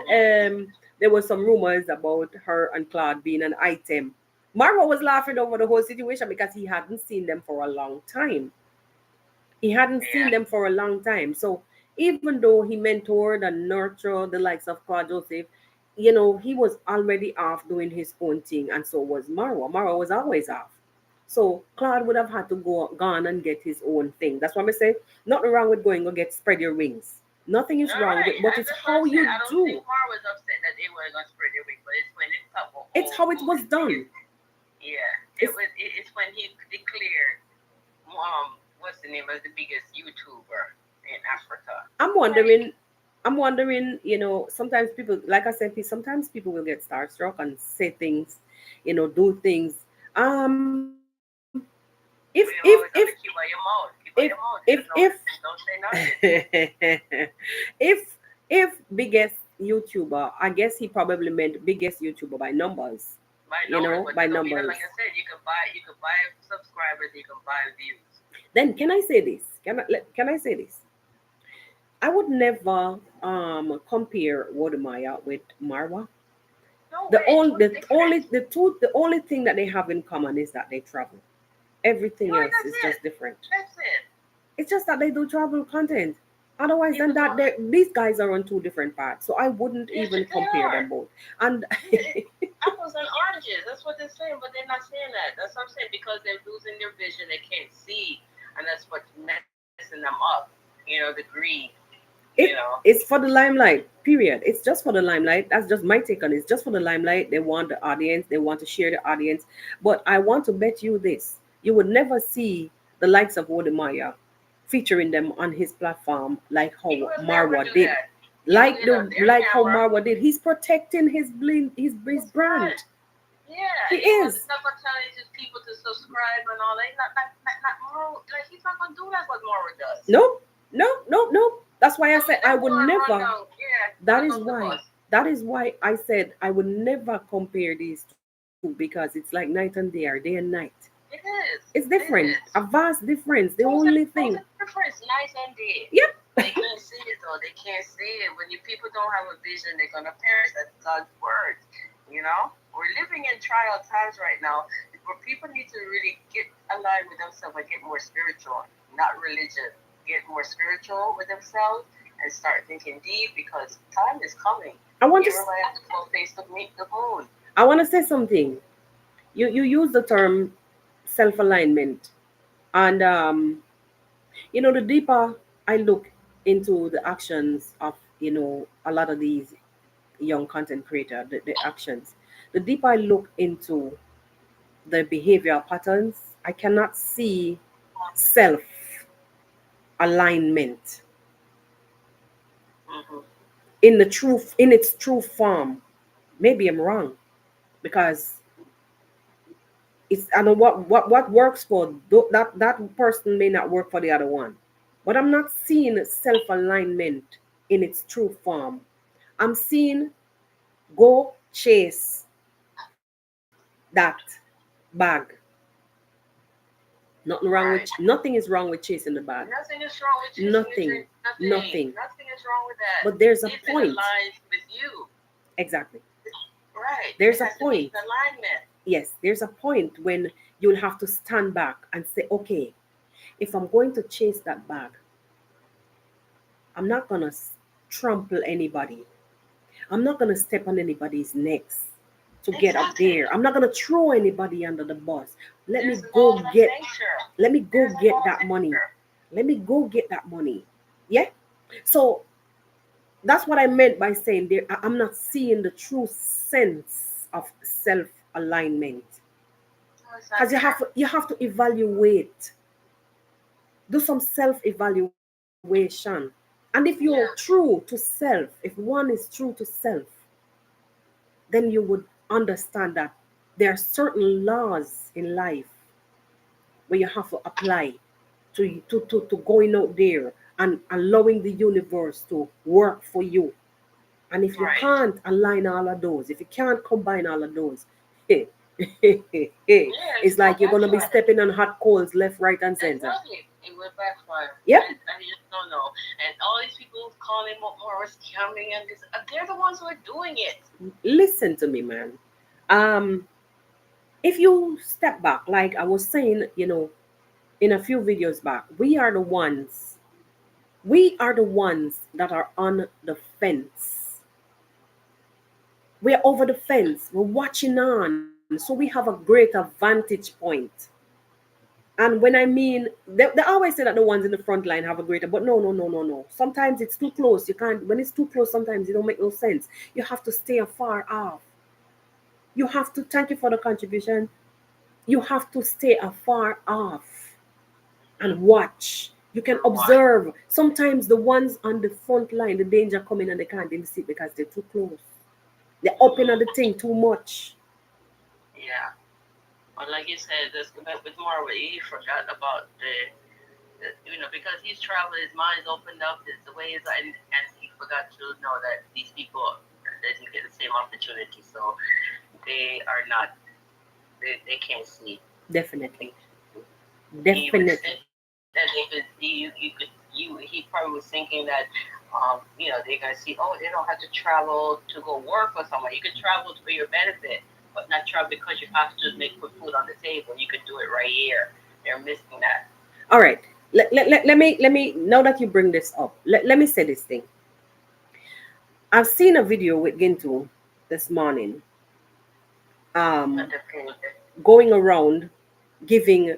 there was some rumors about her and Claude being an item, Marwa was laughing over the whole situation because he hadn't seen them for a long time. He hadn't seen Yeah. them for a long time. So even though he mentored and nurtured the likes of Claude Joseph, he was already off doing his own thing, and so was Marwa. Marwa was always off. So Claude would have had to go gone and get his own thing. That's why I say nothing wrong with going and get spread your wings. Nothing is All wrong with right. it, but it's That's what how I'm saying. you I don't think do. Mar was upset that they were gonna spread their wings, but it's when it's couple It's old how it was food. done. Yeah. It It's was. It's when he declared, what's the name of the biggest YouTuber in Africa? I'm Like, wondering, I'm wondering, sometimes people, like I said, sometimes people will get starstruck and say things, do things. If we always have to keep on your mouth. Keep on if your mouth. if If don't if listen, don't say nothing. if biggest YouTuber, I guess he probably meant biggest YouTuber by numbers, By numbers, but by you can be numbers. like I said, you can buy subscribers, you can buy views. Then can I say this? Can I say this? I would never compare Wodemaya with Marwa. No The way. only What's the only different? the only thing that they have in common is that they travel. Everything Right, else that's is it. just different. That's it. It's just that they do travel content. Otherwise than People that, don't. these guys are on two different paths. So I wouldn't Yeah, even they compare them are. both. And Yeah, apples and oranges. That's what they're saying, but they're not saying that. That's what I'm saying because they're losing their vision. They can't see, and that's what's messing them up. The greed. You know. it's for the limelight, period. It's just for the limelight. That's just my take on it. It's just for the limelight. They want the audience. They want to share the audience. But I want to bet you this. You would never see the likes of Wodemaya featuring them on his platform like He how will never Marwa do did. that. He will Like get on the their like how camera. Marwa did. He's protecting his His brand. brand. Yeah, He he was is. not gonna tell his people to subscribe and all that. Not Moro. Like he's not gonna do that. What Moro does. Nope. Nope. Nope. Nope. That's why I So said I that's would why run never. down. Yeah, That run is down the why. bus. That is why I said I would never compare these two because it's like night and day or day and night. It It's is. different. It A is. vast difference. The only thing. Total difference, night and day. Yep. They can't see it though. They can't see it. When you people don't have a vision, they're gonna perish. That's God's word. We're living in trial times right now, where people need to really get aligned with themselves and get more spiritual, not religion. Get more spiritual with themselves and start thinking deep because time is coming. I want to. Everybody has to go face the meet the moon. I want to say something. You use the term self alignment, and the deeper I look into the actions of a lot of these young content creator, the actions, the deeper I look into the behavior patterns, I cannot see self alignment Mm-hmm. in its true form. Maybe I'm wrong because it's I know what works for that person may not work for the other one. But I'm not seeing self alignment in its true form. I'm seeing go chase that bag. Right. Nothing is wrong with chasing the bag. Nothing is wrong with chasing your Nothing. dream. Nothing. Nothing. Nothing is wrong with that. But there's a If it point. aligns with you. Exactly. Right. There's It a has to be point. in alignment. Yes, there's a point when you'll have to stand back and say, okay, if I'm going to chase that bag, I'm not going to trample anybody. I'm not going to step on anybody's necks. to get up Exactly. there. I'm not gonna throw anybody under the bus. Let me There's go laws of get nature. let me go There's a get law of that money. nature. Let me go get that money. Yeah. So that's what I meant by saying there I'm not seeing the true sense of self alignment. No, it's not Because there. you have to evaluate, do some self evaluation. And if you're true Yeah. to self, if one is true to self, then you would understand that there are certain laws in life where you have to apply to going out there and allowing the universe to work for you. And if you Right. can't align all of those, if you can't combine all of those, Yeah, it's it's gonna like you're gonna be backfire. stepping on hot coals left, right, and center. Exactly. It will backfire. Yep. I just don't know. And all these people calling him up more scamming and this, they're the ones who are doing it. Listen to me, man. Um, if you step back, like I was saying, in a few videos back, we are the ones that are on the fence. We're over the fence. We're watching on. So we have a greater vantage point. And when I mean, they always say that the ones in the front line have a greater, but no, no, no, no, no. Sometimes it's too close. You can't, when it's too close, sometimes it don't make no sense. You have to stay afar off. You have to, thank you for the contribution. You have to stay afar off Hmm. and watch. You can And why? observe. Sometimes the ones on the front line, the danger coming and they can't even see it because they're too close. They're open at the Hmm. thing too much. Yeah. But like you said, this with Marwa, he forgot about because he's traveled, his mind's opened up, the way is, and he forgot to know that these people didn't get the same opportunity, so they are not, they can't see. Definitely. He was Definitely. thinking that they could, he probably was thinking that, they're gonna see, oh, they don't have to travel to go work for someone. You could travel for your benefit, but not travel because you have to make put food on the table. You could do it right here. They're missing that. All right. Let me now that you bring this up, let me say this thing. I've seen a video with Gintu this morning, Not um, the food. going around giving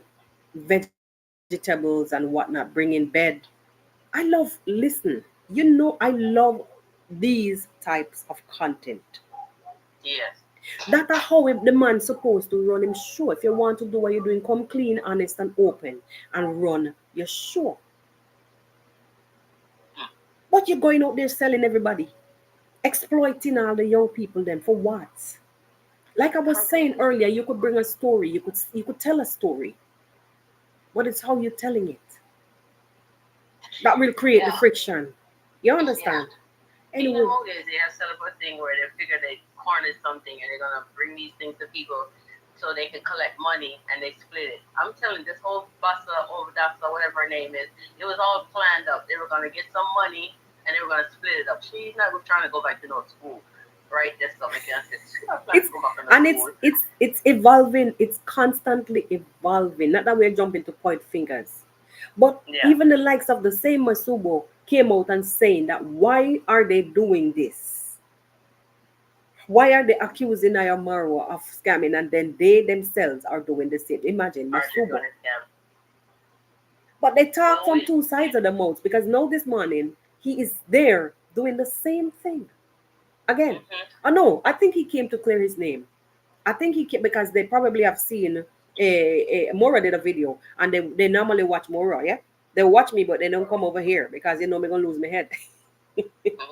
vegetables and whatnot, bringing bed. I love, listen, I love these types of content. Yes. That are how the man's supposed to run him show. If you want to do what you're doing, come clean, honest, and open and run your show. Hmm. But you're going out there selling everybody, exploiting all the young people then for what? Like I was saying Completely. earlier, you could bring a story, you could tell a story, but it's how you're telling it that will create the Yeah. friction. You Yeah. understand? You know Anyway, how it is. They have set up a thing where they figure they corner something and they're gonna bring these things to people so they can collect money and they split it. I'm telling you, this whole Bassa or Dassa, whatever her name is, it was all planned up. They were gonna get some money and they were gonna split it up. She's not trying to go back to no school, right? That's something else. She's not trying it's to go back to no and it's school. it's it's evolving. It's constantly evolving. Not that we're jumping to point fingers, but Yeah. even the likes of the same Masubo came out and saying that why are they doing this? Why are they accusing Marwa of scamming and then they themselves are doing the same? Imagine Are they Masubo. doing it? Yeah. But they talk Well, from two sides of the mouth because now this morning he is there doing the same thing again. hmm Oh no, I think he came to clear his name. I think he came because they probably have seen Mora did a video and they normally watch Mora, yeah? They watch me but they don't come over here because they know me gonna lose my head. yeah, yeah,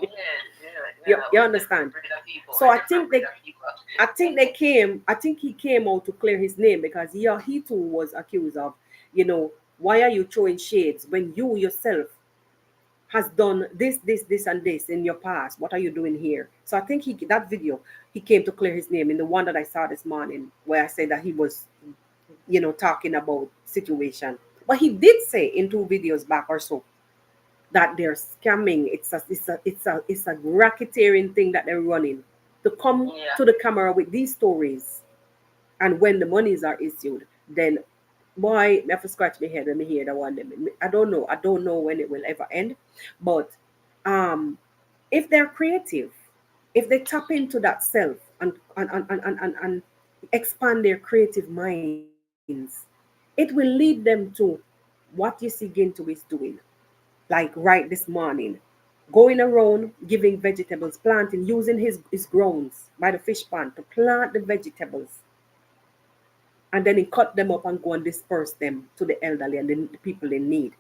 you, yeah. you We're a different understand? breed of people. So We're a different breed of people. I think he came out to clear his name because yeah, he too was accused of, you know, why are you throwing shades when you yourself has done this, and this in your past? What are you doing here? So I think that video, he came to clear his name in the one that I saw this morning where I said that he was, talking about situation. But he did say in two videos back or so that they're scamming. It's a racketeering thing that they're running to come Yeah. to the camera with these stories, and when the monies are issued, then boy, I have to scratch my head when I hear that one. I don't know when it will ever end, but um, if they're creative if they tap into that self and expand their creative minds, it will lead them to what you see Gintu is doing. Like right this morning, going around giving vegetables, planting, using his grounds by the fish pond to plant the vegetables, and then he cut them up and go and disperse them to the elderly and the people in need.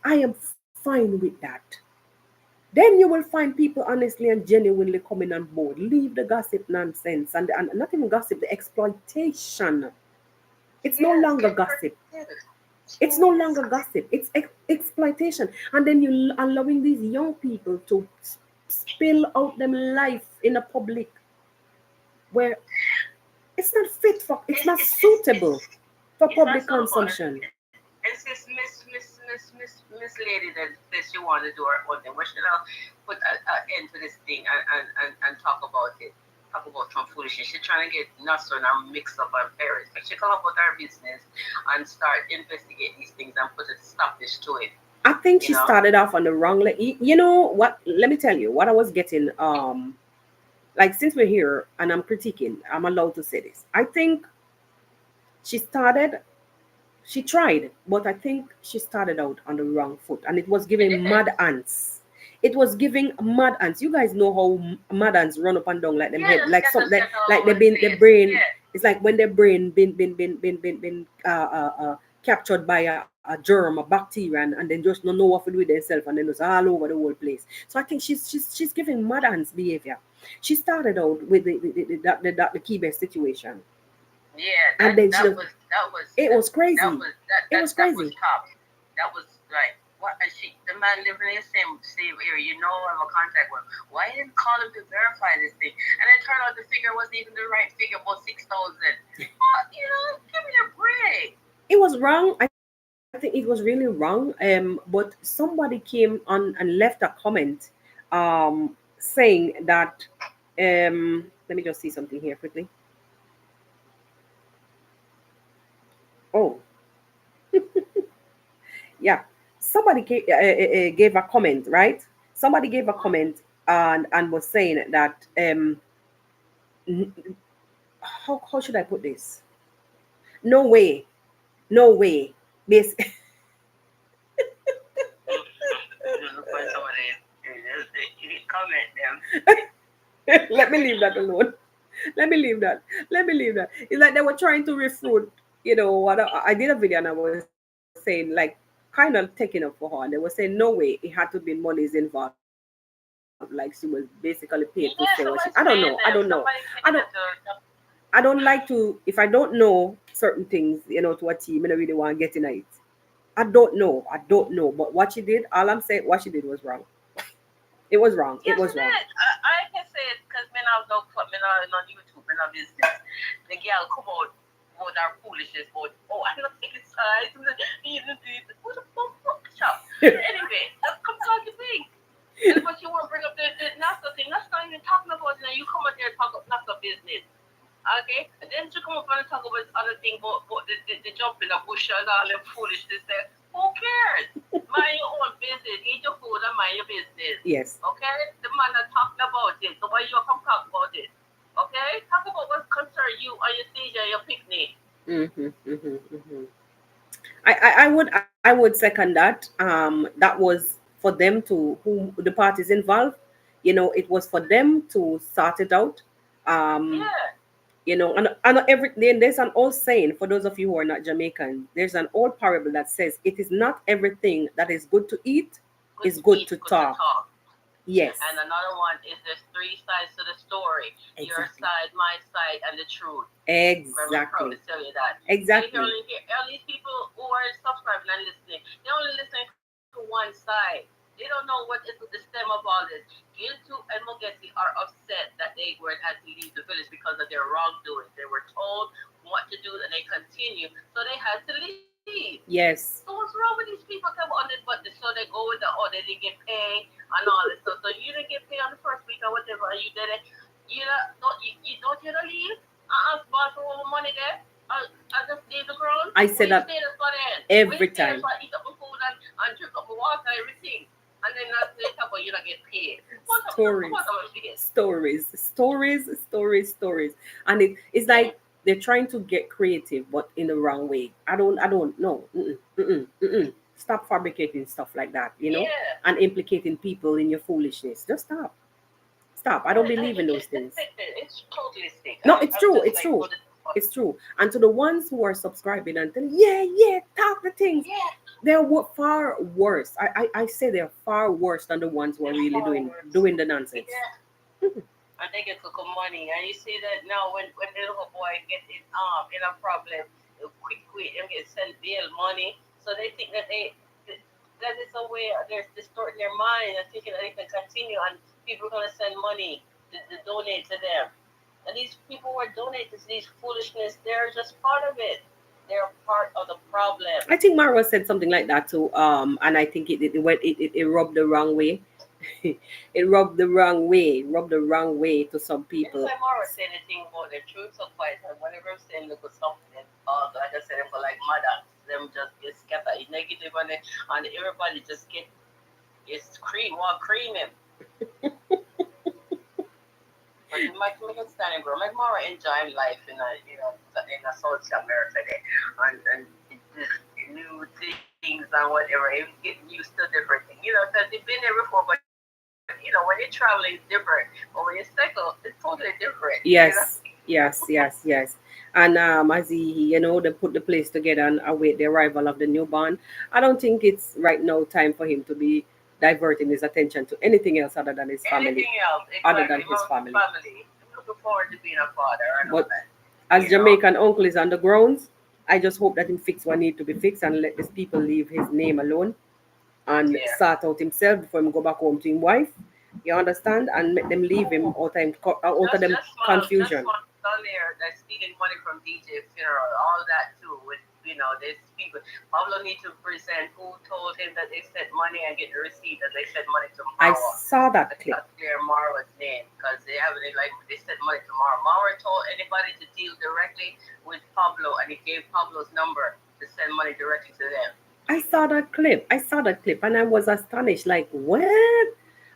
I am fine with that. Then you will find people honestly and genuinely coming on board. Leave the gossip nonsense and not even gossip, the exploitation. It's no Yes, longer get gossip. rid of it. It's no Yes. longer gossip. It's exploitation. And then you allowing these young people to spill out them life in a public where it's not fit for, it's not suitable for It's not public suitable. consumption. It's this mislady that this you want to do or one thing. We should put a end to this thing and talk about it. Talk about some foolishness. She's trying to get Nasser and her mixed up her parents. But she come up with her business and start investigate these things and put a stoppish to it. I think You she know? started off on the wrong you know what, let me tell you what I was getting, like, since we're here and I'm critiquing, I'm allowed to say this. I think she started, she tried, but I think she started out on the wrong foot, and it was She giving did. mad ants. It was giving mad ants. You guys know how mad ants run up and down like them Yeah, head, the like some scatter all like over they've the been their place. brain. Yeah. It's like when their brain been captured by a germ, a bacteria, and then just don't know what to do with themselves, and then it's all over the whole place. So I think she's giving mad ants behavior. She started out with the key best situation, Yeah, and that then that was that was it was that crazy. was that It that was that was crazy. top. That was like what and she the man living in the same area. You know I'm a contact with. Why didn't call him to verify this thing? And it turned out the figure wasn't even the right figure, about 6,000. Give me a break. It was wrong. I think it was really wrong. But somebody came on and left a comment, saying that, let me just see something here quickly. Oh, yeah. Somebody gave a comment, right? Somebody gave a comment and was saying that, n- how should I put this? No way, no way. This Just look for somebody. You comment them. let me leave that alone. Let me leave that. Let me leave that. It's like they were trying to refute, what I did a video and I was saying, like, kind of taking up for her. And they were saying, no way, it had to be money's involved. Like she was basically paid to say what she. I don't know. I don't know. Yeah, somebody's I don't. paying them. Somebody's paying them to. I don't like to, if I don't know certain things, to a team, I don't really want to get in it. I don't know. I don't know. But what she did, all I'm saying, what she did was wrong. It was wrong. It Yes, was it wrong. is. I can say it because me now go put me now on YouTube, me now business. The girl come out about our foolishness, but oh, I'm not taking sides. Even what the fuck shop. Anyway, come talk to me. And but you want to bring up the NASA thing. That's not even talking about it. Now you come out there and talk about NASA business. Okay? And then you come up and talk about other thing, but the jump in the bush and all them foolishness there. Who cares? Mind your own business. Eat your food and mind your business. Yes. Okay? The man that talking about it. So why you come talk about it? Okay? Talk about what concern you and your stage and your picnic. Mm-hmm, mm-hmm, mm-hmm. I would second that. That was for them to, who the parties involved. It was for them to start it out. Um, Yeah. and every then there's an old saying, for those of you who are not Jamaican. There's an old parable that says, "It is not everything that is good to eat Good is to good eat, to good to talk." talk. And Yes, another one is there's three sides to the story. Your exactly, side, my side, and the truth. Very proud to exactly, tell you that. So you can exactly. only hear all these people who are subscribing and listening. They're only listening to one side. They don't know what is the stem of all this. Giltu and Mogeti are upset that they were had to leave the village because of their wrongdoing. They were told what to do and they continue, so they had to leave. So what's Yes, wrong with these people? Come on, but so they go with the they didn't get paid and all this stuff. So you didn't get paid on the first week or whatever, and you didn't. You don't leave. Ask boss for more money there. I just leave the ground. I Where say you that stay that's for then. Where you every stay that's time. for eat up my food and drink up my water, everything. And then that's the top of but you don't get paid. Stories, What am I paid? stories, and it's Yeah, like they're trying to get creative, but in the wrong way. I don't know. Stop fabricating stuff like that, yeah. and implicating people in your foolishness. Just stop. I don't believe in those things. It's totally sick. No, it's I'm true. just It's like, true. what the fuck? It's true. And to the ones who are subscribing and telling, yeah, talk the things, Yeah, they're far worse. I say they're far worse than the ones who are they're really far doing worse. doing the nonsense. Yeah. And they get cook money. And you see that now when the little boy get in a problem, quick and get sent bail money. So they think that that is a way they're distorting their mind and thinking that they can continue and people are gonna send money to donate to them. And these people who are donating to these foolishness, they're just part of it. They're part of the problem. I think Marwa said something like that too. And I think it rubbed the wrong way. It rubbed the wrong way to some people. Anytime I say anything about the truth of fight, and whenever I'm saying look at something, like I said, them go like mad at them just get scattered, it's negative and everybody just get it's cream him. But it might make it standing bro. Like more enjoying life in a South America there and the new things and whatever. It get used to different things. Because they've been there before, but when you're traveling it's different. But when you cycle, it's totally different. Yes, yes. And as they put the place together and await the arrival of the newborn, I don't think it's right now time for him to be diverting his attention to anything else other than his family. Anything else, Other than exactly. his My family. family. I'm looking forward to being a father and all But that. as You know? Jamaican uncle is on the grounds, I just hope that he fix what need to be fixed and let these people leave his name alone and Yeah. sort out himself before him go back home to his wife. You understand? And make them leave him out of them Just confusion. one son there that's stealing money from DJ funeral, all that too. With there's people. Pablo need to present who told him that they sent money and get the receipt that they sent money to I Marwa. saw that That's clip. not clear Marwa's name because they haven't like they sent money to Marwa. Marwa told anybody to deal directly with Pablo and he gave Pablo's number to send money directly to them. I saw that clip and I was astonished. Like, what?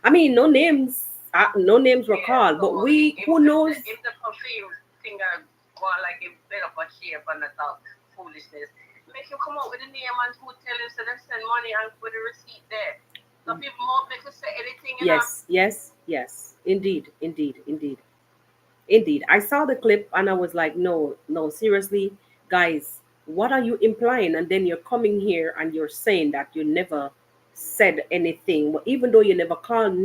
I mean, no names were Yeah, called, but so we who knows? if the perfume thing go on like a bit of a shape and the top foolishness, make him come out with a name and who tell him so them send money and put the receipt there. So people won't make us say anything. Yes. Indeed. I saw the clip and I was like, no, no, seriously, guys, what are you implying? And then you're coming here and you're saying that you never said anything. Well, even though you never called the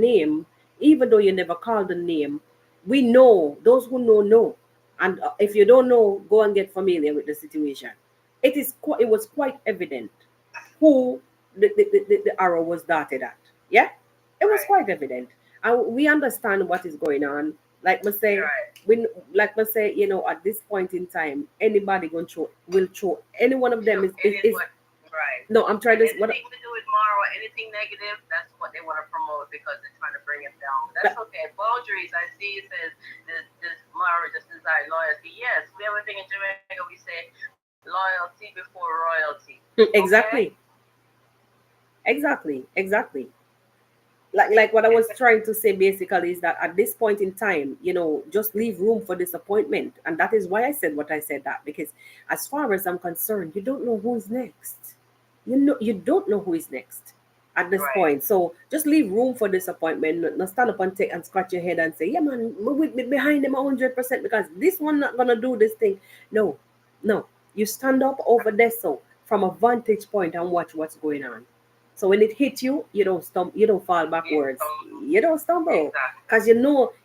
name, we know, those who know. And if you don't know, go and get familiar with the situation. It was quite evident who the arrow was darted at. Yeah, it was Right, quite evident, and we understand what is going on. Like we say, right. at this point in time, anybody going to will throw any one of them Sure. is What right. no. I'm trying And to what anything to do with Mara, anything negative, that's what they want to promote because they're trying to bring him down. But that's that- okay. Boundaries, I see it says this Mara just desire loyalty. Yes, we have a thing in Jamaica, we say loyalty before royalty. Okay? exactly, exactly. Like what I was trying to say basically is that at this point in time, just leave room for disappointment. And that is why I said what I said, that because as far as I'm concerned, you don't know who is next. You don't know who is next at this Right. point. So just leave room for disappointment. Not stand up and take and scratch your head and say, yeah man, we with me behind them 100% because this one not gonna do this thing. No, no. You stand up over there so from a vantage point and watch what's going on. So when it hits you, you don't stumble, you don't fall Yeah, backwards, you don't stumble, exactly. because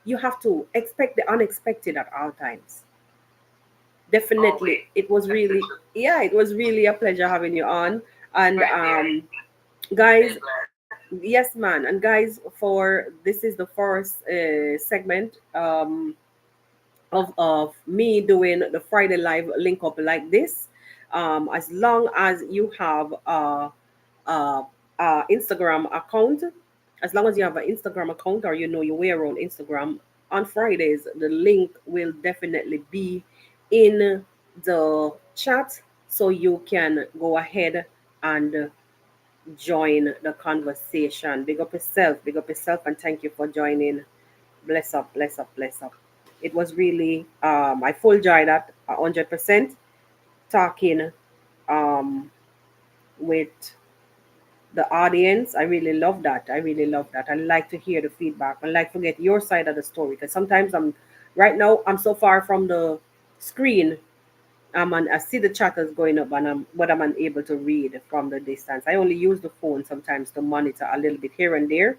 you have to expect the unexpected at all times. Definitely, Always. it was really, yeah, it was really a pleasure having you on. And Right there. guys, Same blood. yes, man, and guys, for this is the first segment of me doing the Friday live link up like this. As long as you have uh, Instagram account, as long as you have an Instagram account or you know your way around Instagram, on Fridays, the link will definitely be in the chat so you can go ahead and join the conversation. Big up yourself, big up yourself, and thank you for joining. Bless up, bless up, bless up. It was really, I full joy that 100% talking um, with the audience. I really love that. I really love that. I like to hear the feedback. I like to get your side of the story because sometimes right now I'm so far from the screen. I see the chatters going up, but I'm unable to read from the distance. I only use the phone sometimes to monitor a little bit here and there,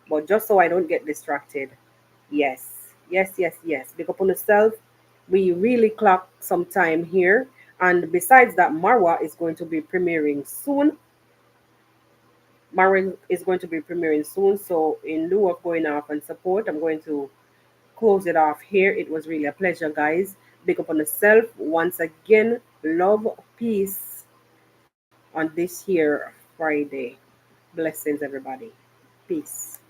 but just so I don't get distracted. Yes, yes, yes, yes. Big up on yourself. We really clock some time here. And besides that, Marwa is going to be premiering soon. Marwa is going to be premiering soon. So, in lieu of going off and support, I'm going to close it off here. It was really a pleasure, guys. Big up on yourself. Once again, love, peace on this here Friday. Blessings, everybody. Peace.